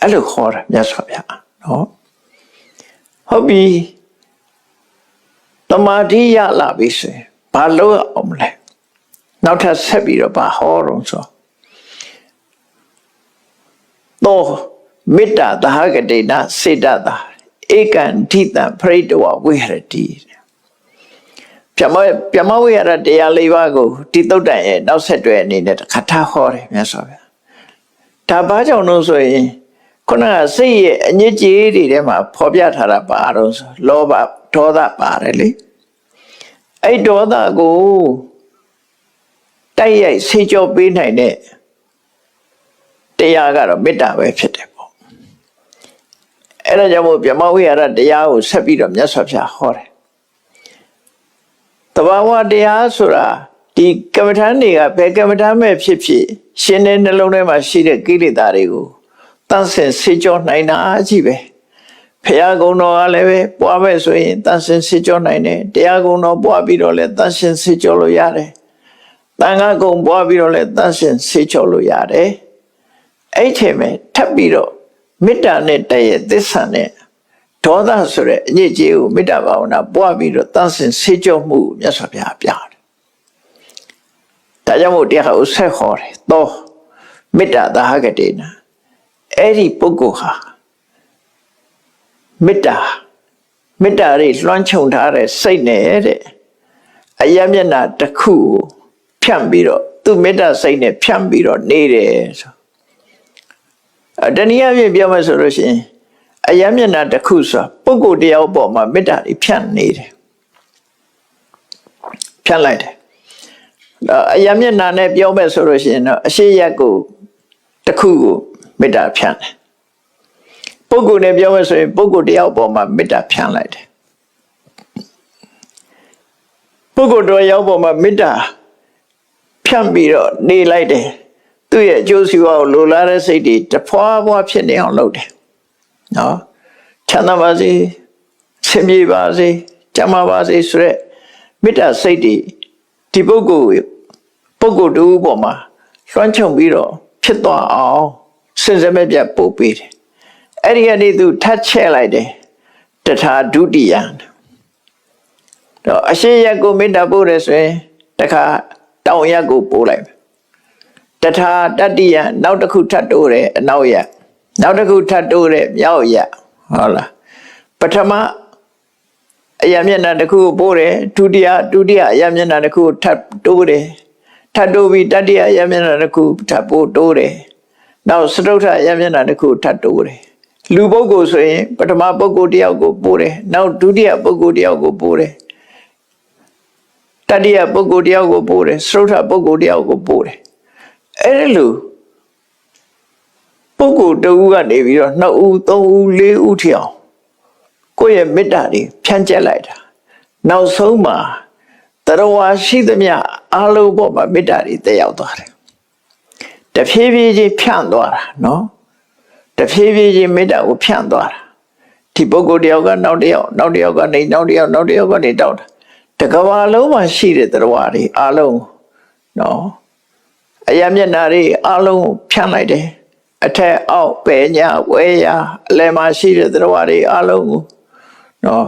အဲ့လိုခေါ်တာမြတ်စွာဘုရားနော်ဟုတ်ပြီတမာတိရလာပြီဆိုရင်ဘာလို့အောင်မလဲနောက်ထပ်ဆက်ပြီးတော့ဘာဟောတော့ဆိုတော့မေတ္တာသဟဂတိနာစေတသာဧကံဓိတံပရိတဝဝိဟရတိပြမဝိဟရတရား၄ပါးကိုဒီသုတ်တန်ရဲ့နောက်ဆက်တွဲအနေနဲ့တစ်ခါထားဟောတယ်မြတ်စွာဘုရားဒါဘာကြောင့်လို့ဆိုရင်ခုနကစိတ်ရဲ့အညစ်အကြေးတွေထဲမှာဖော်ပြထားတာပါတော့ဆိုလောဘဒေါသပါတယ်လေအဲ့ဒေါသကိုတိုက်ရိုက်ဆေးကြောပေးနိုင်တဲ့တရားကတော့မေတ္တာပဲဖြစ်တယ်ပေါ့အဲ့ဒါကြောင့်မို့ဗြဟ္မဝိဟာရတရားကိုဆက်ပြီးတော့မြတ်စွာဘုရားဟောတယ်တဘာဝတရားဆိုတာဒီကမ္မဋ္ဌာန်းတွေကဘယ်ကမ္မဋ္ဌာန်းပဲဖြစ်ဖြစ်ရှင်တဲ့နှလုံးထဲမှာရှိတဲ့ကိလေသာတွေကိုတန်းစင်ဆေးကြောနိုင်တာအကြည့်ပဲဖရာကုံတော်ကလည်းပဲပွားမဲ့ဆိုရင်တန်းစင်ဆေးကြောနိုင်တယ်တရားကုံတော်ပွားပြီးတော့လည်းတန်းစင်ဆေးကြောလို့ရတယ်တန်ခါကုံပွားပြီးတော့လည်းတန်းစင်ဆေးကြောလို့ရတယ်အဲ့ထဲမှာထပ်ပြီးတော့မေတ္တာနဲ့တည့်ရဲ့သစ္စာနဲ့ဒေါသဆိုတဲ့အညစ်အကြေးကိုမေတ္တာဘာဝနာပွားပြီးတော့တန်းစင်ဆေးကြောမှုမြတ်စွာဘုရားပြတယ်ဒါကြောင့်မို့တရားကိုဆက်ဟောတယ်တော့မေတ္တာသဟဂတိနာအဲ့ဒီပုဂ္ဂိုလ်ဟာမေတ္တာတွေလွှမ်းခြုံထားတဲ့စိတ်နဲ့တဲ့အယမျက်နှာတစ်ခုကိုဖြန့်ပြီးတော့သူမေတ္တာစိတ်နဲ့ဖြန့်ပြီးတော့နေတယ်ဆိုတနည်းအားဖြင့်ပြောမယ်ဆိုလို့ရှိရင်အယမျက်နှာတစ်ခုဆိုပုဂ္ဂိုလ်တယောက်ပေါ်မှာမေတ္တာတွေဖြန့်နေတယ်ဖြန့်လိုက်တယ်အယမျက်နှာနဲ့ပြောမယ်ဆိုလို့ရှိရင်တော့အရှိရက်ကိုတစ်ခုကိုမေတ္တာဖြန့်တယ်ပုဂ္ဂိုလ်နဲ့ပြောမယ်ဆိုရင်ပုဂ္ဂိုလ်တယောက်ပေါ်မှာမေတ္တာဖြန့်လိုက်တယ်ပုဂ္ဂိုလ်တော်ယောက်ပေါ်မှာမေတ္တာဖြန့်ပြီးတော့နေလိုက်တယ်သူ့ရဲ့အကျိုးစီးပွားကိုလိုလားတဲ့စိတ်တွေတဖွာဖွာဖြစ်နေအောင်လုပ်တယ်နော်ချမ်းသာပါစေဆင်ပြေပါစေကျန်းမာပါစေဆိုရက်မေတ္တာစိတ်တွေဒီပုဂ္ဂိုလ်တူပေါ်မှာလွှမ်းခြုံပြီးတော့ဖြစ်သွားအောင်စင်စမဲ့ပြပို့ပေးတယ်အဲ့ဒီကနေသူထပ်ချဲ့လိုက်တယ်တထာဒုတိယတော့အရှိရက်ကိုမေတ္တာပို့တယ်ဆိုရင်တခါတောင်ရက်ကိုပို့လိုက်မယ်တထာတတိယနောက်တစ်ခုထပ်တိုးတယ်အနောက်ရက်နောက်တစ်ခုထပ်တိုးတယ်မြောက်ရက်ဟုတ်လားပထမအယမျက်နှာတစ်ခုကိုပို့တယ်ဒုတိယအယမျက်နှာတစ်ခုကိုထပ်တိုးတယ်ထပ်တိုးပြီးတတိယအယမျက်နှာတစ်ခုထပ်ပို့တိုးတယ်နောက်စတုထအယမျက်နှာတစ်ခုထပ်တိုးတယ်လူပုဂ္ဂိုလ်ဆိုရင်ပထမပုဂ္ဂိုလ်တယောက်ကိုပို့တယ်နောက်ဒုတိယပုဂ္ဂိုလ်တယောက်ကိုပို့တယ်တ တိယပုဂ္ဂိုလ်တယောက်ကိုပို့တယ်စရုထပုဂ္ဂိုလ်တယောက်ကိုပို့တယ်အဲ့ဒီလိုပုဂ္ဂိုလ်တဦးကနေပြီးတော့2ဦး3ဦး4ဦးထီအောင်ကိုယ့်ရဲ့မေတ္တာတွေဖြန့်ကျက်လိုက်တာနောက်ဆုံးမှာတရဝါရှိသမျှအားလုံးပေါ်မှာမေတ္တာတွေတက်ရောက်သွားတယ်တဖြည်းဖြည်းချင်းဖြန့်သွားတာနော်တဖြည်းဖြည်းချင်းမေတ္တာကိုဖြန့်သွားတာဒီပုဂ္ဂိုလ်တယောက်ကနောက်တယောက်နောက်တယောက်ကနေနောက်တယောက်နောက်တယောက်ကနေတောက်တာတကဘာလုံးမှာရှိတဲ့တရဝါတွေအားလုံးနော်အယမျက်နာတွေအားလုံးဖြန့်လိုက်တယ်အထက်အောက်ပဲညာဝဲရာအလယ်မှာရှိတဲ့တရဝါတွေအားလုံးကိုနော်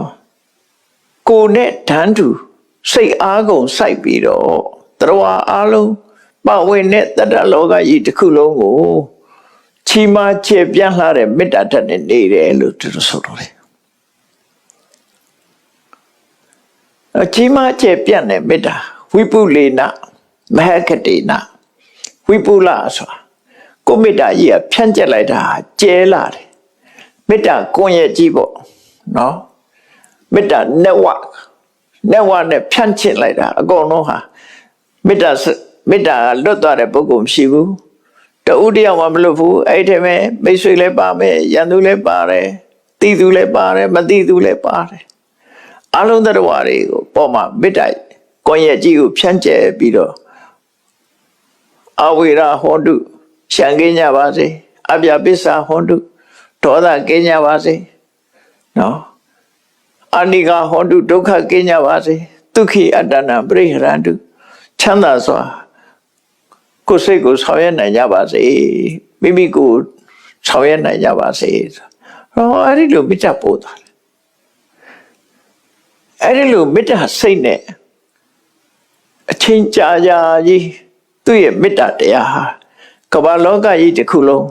ကိုယ်နဲ့ဓာန်တူစိတ်အားကုန်စိုက်ပြီးတော့တရဝါအားလုံးပဝင်တဲ့တတ္တလောကကြီးတစ်ခုလုံးကိုချီးမားချေပြန့်လှတဲ့မေတ္တာဓာတ်နဲ့နေတယ်လို့သူတို့ဆိုတော့တယ်ချီးမားချေပြန့်တဲ့မေတ္တာဝိပုလေနမဟကတိနဝိပုလဆိုတာကိုမေတ္တာကြီးကဖြန့်ကျက်လိုက်တာကျဲလာတယ်မေတ္တာကွန်ရက်ကြီးပေါ့နော်မေတ္တာ network နဲ့ဖြန့်ကျက်လိုက်တာအကုန်လုံးဟာမေတ္တာလွတ်သွားတဲ့ပုဂ္ဂိုလ်မရှိဘူးတဦးတယောက်မှမလွတ်ဘူးအဲ့ဒီထဲမှာမိတ်ဆွေလည်းပါမယ်ရန်သူလည်းပါတယ်သိသူလည်းပါတယ်မသိသူလည်းပါတယ်အလုံးသတ္တဝါတွေကိုပေါ်မှာမေတ္တာကွန်ရက်ကြီးကိုဖြန့်ကျက်ပြီးတော့အဝိရဟောတုရှံကင်းကြပါစေအပြပစ္စာဟောတုဒေါသကင်းကြပါစေနော်အနိကဟောတုဒုက္ခကင်းကြပါစေဒုက္ခိအတ္တနာပရိဟရန္တုချမ်းသာစွာကိုယ်စိတ်ကိုဆောင်ရွက်နိုင်ကြပါစေမိမိကိုဆောင်ရွက်နိုင်ကြပါစေဟောအဲ့ဒီလိုမေတ္တာပို့သွားတယ်အဲ့ဒီလိုမေတ္တာစိတ်နဲ့အချင်းကြာကြာကြီးသူ့ရဲ့မေတ္တာတရားဟာကမ္ဘာလောကကြီးတစ်ခုလုံး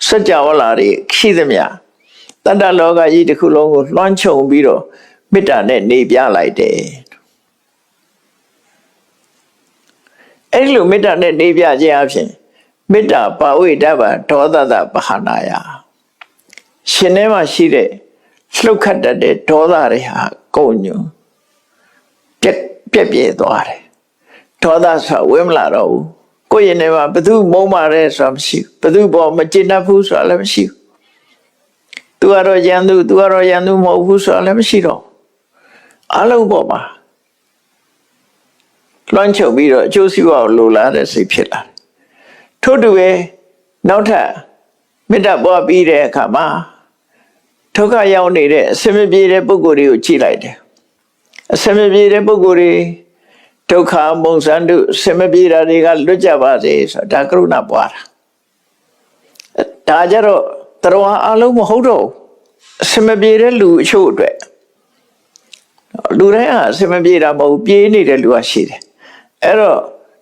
စัจ java လာတွေရှိသမျှတတ္တလောကကြီးတစ်ခုလုံးကိုလွှမ်းခြုံပြီးတော့မေတ္တာနဲ့နေပြလိုက်တယ်အဲ့လိုမေတ္တာနဲ့နေပြခြင်းအပြင်မေတ္တာပါဝိတ္တဗဒေါသတပဟာနာယရှင်ထဲမှာရှိတဲ့လှုပ်ခတ်တတ်တဲ့ဒေါသတွေဟာကုန်ညွန်ပြက်ပြဲသွားတယ်ဒေါသဆိုဝဲမလာတော့ဘူးကိုယ့်ရင်ထဲမှာဘသူမုန်းပါတယ်ဆိုတာမရှိဘူးဘသူပေါ်မကျေနပ်ဘူးဆိုတာလည်းမရှိဘူးသူကတော့ရန်သူမဟုတ်ဘူးဆိုတာလည်းမရှိတော့အလုံးပေါ်မှာလွှမ်းခြုံပြီးတော့အကျိုးစီးပွားကိုလိုလားတဲ့စိတ်ဖြစ်လာတယ်ထို့တူပဲနောက်ထပ်မေတ္တာပွားပြီးတဲ့အခါမှာဒုက္ခရောက်နေတဲ့အစင်မပြေတဲ့ပုဂ္ဂိုလ်တွေကိုကြည့်လိုက်တယ်အစင်မပြေတဲ့ပုဂ္ဂိုလ်တွေဒုက္ခမုံစံတုအစင်မပြေတာတွေကလွတ်ကြပါစေဆိုတာဒါကရုဏာပွားတာဒါကြတော့တရဝအလုံးမဟုတ်တော့အစင်မပြေတဲ့လူအချို့အတွက်လူတိုင်းဟာအစင်မပြေတာမဟုတ်ပြေးနေတဲ့လူကရှိတယ်အဲ့တော့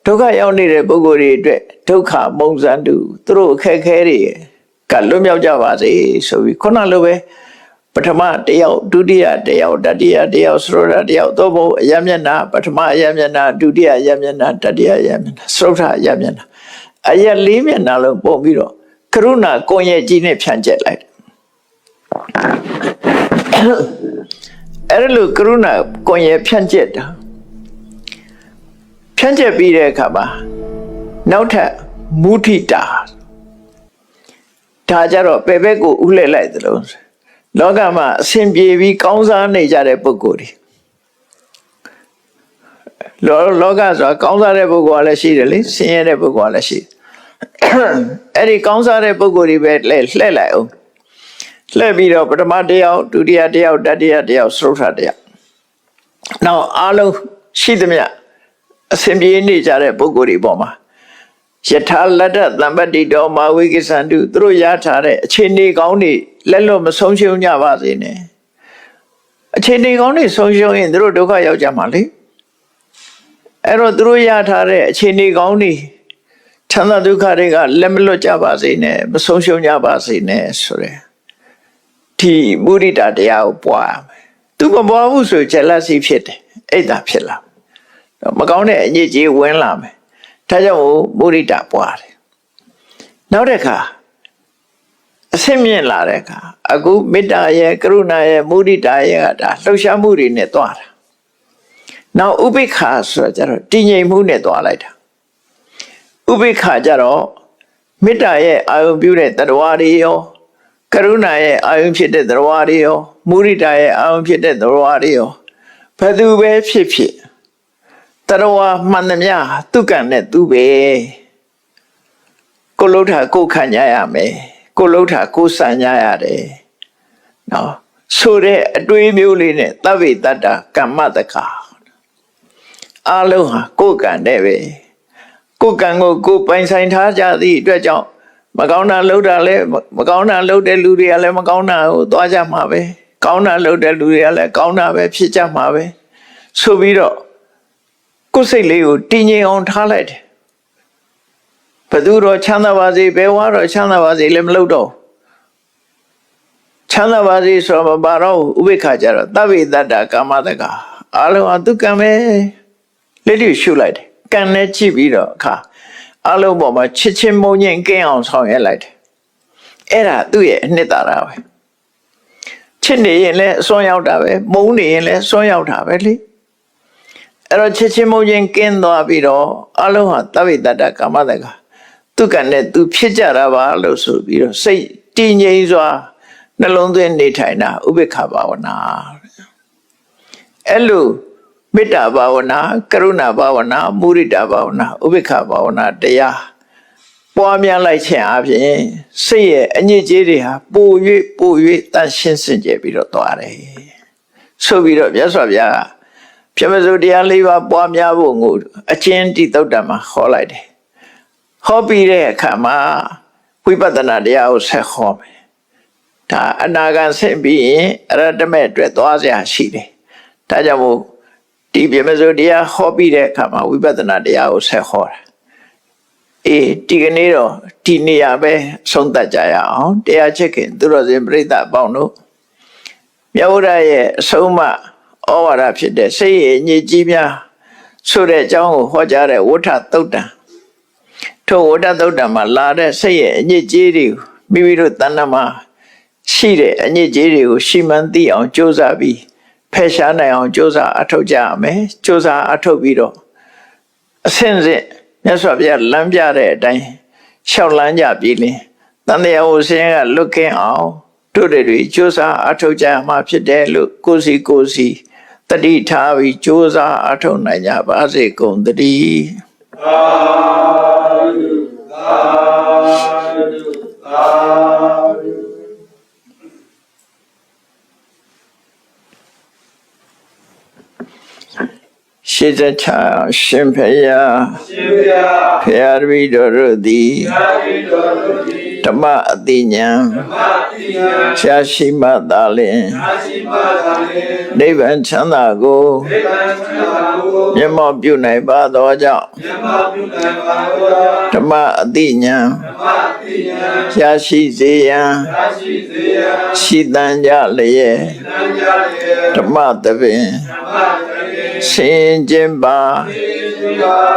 ဒုက္ခရောက်နေတဲ့ပုဂ္ဂိုလ်တွေအတွက်ဒုက္ခမုံစံတုသူတို့အခက်ခဲတွေကလွတ်မြောက်ကြပါစေဆိုပြီးခုနလိုပဲပထမတယောက်ဒုတိယတယောက်တတိယတယောက်စရုဒ္ဓတယောက်သို့မဟုတ်အယမျက်နှာပထမအယမျက်နှာဒုတိယအယမျက်နှာတတိယအယမျက်နှာစရုဒ္ဓအယမျက်နှာအယ၄မျက်နှာလုံးပုံပြီးတော့ကရုဏာကွန်ရက်ကြီးနဲ့ဖြန့်ကျက်လိုက်အဲ့လိုကရုဏာကွန်ရက်ဖြန့်ကျက်တာဖြန့်ကျက်ပြီးတဲ့အခါမှာနောက်ထပ်မုထိတာဒါကြတော့ဘယ်ဘက်ကိုဥလှည့်လိုက်သလိုလောကမှာအစဉ်ပြေပြီးကောင်းစားနေကြတဲ့ပုဂ္ဂိုလ်တွေလောကဆိုတာကောင်းစားတဲ့ပုဂ္ဂိုလ်ကလည်းရှိတယ်လေဆင်းရဲတဲ့ပုဂ္ဂိုလ်ကလည်းရှိအဲ့ဒီကောင်းစားတဲ့ပုဂ္ဂိုလ်တွေပဲလှည့်လိုက်အောင်လှည့်ပြီးတော့ပထမတယောက်ဒုတိယတယောက်တတိယတယောက်စရုဒ္ဓတယောက်နောက်အားလုံးရှိသမျှအစဉ်ပြေနေကြတဲ့ပုဂ္ဂိုလ်တွေပေါ်မှာယထာလတ္တသံပတ္တိတောမာဝိကိသန္တုသူတို့ရထားတဲ့အခြေအနေကောင်းတွေလက်လွတ်မဆုံးရှုံးကြပါစေနဲ့အခြေအနေကောင်းတွေဆုံးရှုံးရင်သူတို့ဒုက္ခရောက်ကြမှာလေအဲ့တော့သူတို့ရထားတဲ့အခြေအနေကောင်းတွေချမ်းသာဒုက္ခတွေကလက်မလွတ်ကြပါစေနဲ့မဆုံးရှုံးကြပါစေနဲ့ဆိုရယ်ဒီမုဒိတာတရားကိုပွားရမယ်သူမပွားဘူးဆိုဂျလစီဖြစ်တယ်အဲ့ဒါဖြစ်လာမကောင်းတဲ့အညစ်အကြေးဝင်လာမယ်ဒါကြောင့်မုဒိတာပွားတယ်နောက်တစ်ခါအဆင့်မြင့်လာတဲ့အခါအခုမေတ္တာရဲ့ကရုဏာရဲ့မုဒိတာရဲ့ကဒါလှုပ်ရှားမှုတွေနဲ့တွားတာ နောက်ဥပိ္ပခာဆိုတာကြတော့တည်ငြိမ်မှုနဲ့သွားလိုက်တာဥပိ္ပခာကြတော့မေတ္တာရဲ့အာရုံပြုတဲ့တရားတွေရောကရုဏာရဲ့အာရုံဖြစ်တဲ့တရားတွေရောမုဒိတာရဲ့အာရုံဖြစ်တဲ့တရားတွေရောဘယ်သူပဲဖြစ်ဖြစ်တရားမှန်သမျှသူကံနဲ့သူပဲကိုလှုပ်တာကိုခံကြရမယ်ကိုလှုပ်တာကိုစံကြရတယ်နော်ဆိုတဲ့အတွေးမျိုးလေးနဲ့သဗ္ဗေတ္တကမ္မတက္ခအလုံးဟာကိုယ်ကံတဲ့ပဲကိုယ်ကံကိုကိုယ်ပိုင်ဆိုင်ထားကြသည့်အတွက်ကြောင့်မကောင်းတာလုပ်တာလဲမကောင်းတာလုပ်တဲ့လူတွေကလည်းမကောင်းတာကိုသွားကြမှာပဲကောင်းတာလုပ်တဲ့လူတွေကလည်းကောင်းတာပဲဖြစ်ကြမှာပဲဆိုပြီးတော့ကိုယ်စိတ်လေးကိုတည်ငြိမ်အောင်ထားလိုက်တယ်ဘယ်သူတော့ချမ်းသာပါစေဘယ်ဝါတော့ချမ်းသာပါစေလည်းမလုပ်တော့ချမ်းသာပါစေဆိုတော့ဘာတော့ဥပိ္ပခာကြတော့သဗ္ဗေတ္တကာမတက္ခအလုံးဟာသူကံပဲလက်တွေ့ရှုလိုက်တယ်ကံနဲ့ကြည့်ပြီးတော့အခါအလုံးပေါ်မှာချစ်ချင်းမုန်းချင်းကင်းအောင်ဆောင်ရွက်လိုက်တယ်အဲ့ဒါသူ့ရဲ့အနှစ်သာရပဲချစ်နေရင်လည်းအစွန်းရောက်တာပဲမုန်းနေရင်လည်းအစွန်းရောက်တာပဲလေအဲ့တော့ချစ်ချင်းမုန်းချင်းကင်းသွားပြီးတော့အလုံးဟာသဗ္ဗေတ္တကာမတက္ခသူကံနဲ့သူဖြစ်ကြတာပါလို့ဆိုပြီးတော့စိတ်တည်ငြိမ်စွာနှလုံးသွင်းနေထိုင်တာဥပိ္ပခာဘာဝနာအဲ့လိုမေတ္တာဘာဝနာကရုဏာဘာဝနာမုဒိတာဘာဝနာဥပိ္ပခာဘာဝနာတရားပွားများလိုက်ခြင်းအပြင်စိတ်ရဲ့အညစ်အကြေးတွေဟာပို၍တန်ရှင်းစင်ကြယ်ပြီးတော့သွားတယ်ဆိုပြီးတော့မြတ်စွာဘုရားပြမစုတရား၄ပါးပွားများဖို့ကိုအချင်းတိသုတ်တံမှာဟောလိုက်တယ်ဟောပြီးတဲ့အခါမှာဝိပဿနာတရားကိုဆက်ဟောမယ်ဒါအနာဂတ်ဆင့်ပြီးရင်အရဟတမေအတွက်သွားစရာရှိတယ်ဒါကြောင့်မို့ဒီပြမစုတရားဟောပြီးတဲ့အခါမှာဝိပဿနာတရားကိုဆက်ဟောတာဒီကနေ့တော့ဒီနေရာပဲဆုံးသက်ကြရအောင်တရားချစ်ခင်သူတော်စင်ပြိဿအပေါင်းတို့မြတ်ဗုဒ္ဓရဲ့အဆုံးအမဩဝါဒဖြစ်တဲ့စိတ်ရည်ညစ်ကြီးများဆိုတဲ့အကြောင်းကိုဟောကြားတဲ့ဝဋ္ဌသုတ်တံထိုဝဋ္ဌသုတ်တံမှာလာတဲ့စိတ်ရည်အညစ်ကြေးတွေကိုမိမိတို့တဏ္ဍမှာရှိတဲ့အညစ်အကြေးတွေကိုရှိမှန်းသိအောင်ကြိုးစားပြီးဖယ်ရှားနိုင်အောင်ကြိုးစားအထောက်ကြရမယ်ကြိုးစားအထောက်ပြီးတော့အဆင့်ဆင့်မြတ်စွာဘုရားလမ်းပြတဲ့အတိုင်းလျှောက်လန်းကြပြီလင်တန်တရားဝဆင်းကလွတ်ကင်းအောင်တို့တွေကြိုးစားအထောက်ကြမှာဖြစ်တယ်လို့ကိုယ်စီတတိထားပြီးကြိုးစားအထောက်နိုင်ကြပါစေကုန်သတည်းသာဓုသာဓုသာဓုရှိတချာရှင်ဖယားဖယားတပည့်တော်တို့သည်ဓမ္မအတိညာရှားရှိမှသာလျှင်နိဗ္ဗာန်ချမ်းသာကိုမျက်မှောက်ပြုနိုင်ပါသောကြောင့်ဓမ္မအတိညာရှားရှိစေရန်ရှိတန်ကြလျက်ဓမ္မသဘင်ဆင်ကျင်ပါ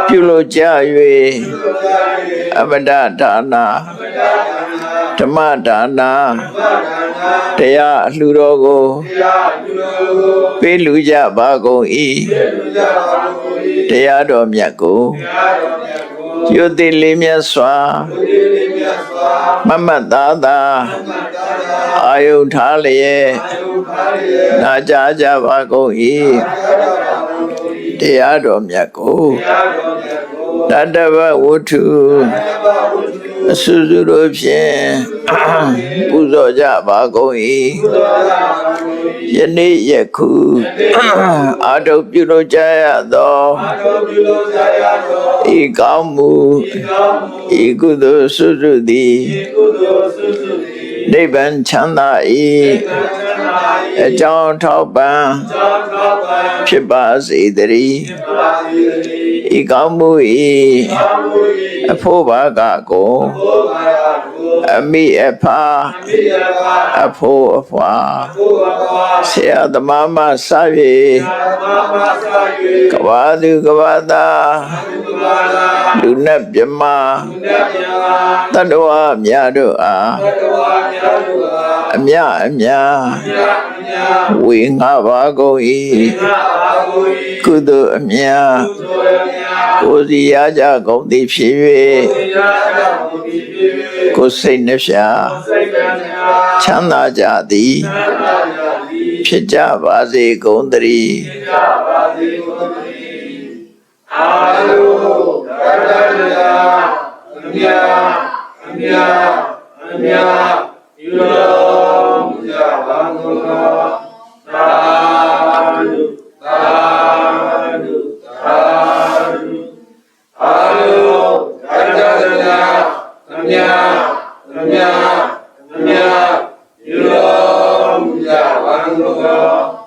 ပြုလို့ကြ၍အမတဒါနာဓမ္မဒါနာတရားအလှူတော်ကိုပေးလူကြပါကုန်၏တရားတော်မြတ်ကိုယုတိလေးမြတ်စွာမမတ်သားသာအာယုထားလျက်နာကြားကြပါကုန်၏တရားတော်မြတ်ကိုတတ္တဝဝတ္ထုအစုစုတို့ဖြင့်ပူဇော်ကြပါကုန်၏ယနေ့ယခုအာထုပြုလို့ကြရသောဤကောင်းမှုဤကုသိုလ်စုစုသည်နိဗ္ဗာန်ချမ်းသာ၏အကြောင်းထောက်ပံ့ဖြစ်ပါစေတည်းဤကောင်းမှု၏အဖို့ဘာကကိုအမိအဖအဖို့အဖွာဆရာသမားမဆ၍ကဘာသူကဘာသာလူနဲ့မြမတတ္တဝါများတို့အားအမြ ဝေငါပါကုန်၏ကုသိုလ်အမြတ်ကိုယ်စီရကြကုန်သည်ဖြစ်၍ကိုယ်စိတ်နှဖျားချမ်းသာကြသည်ဖြစ်ကြပါစေကုန်သတည်းအာလုတတနာအမြအမြအမြယူတော်မူကြပါကုန်သောသာဓုသာဓုသာဓုအာလုတတနာအမြအမြအမြယူတော်မူကြပါကုန်သော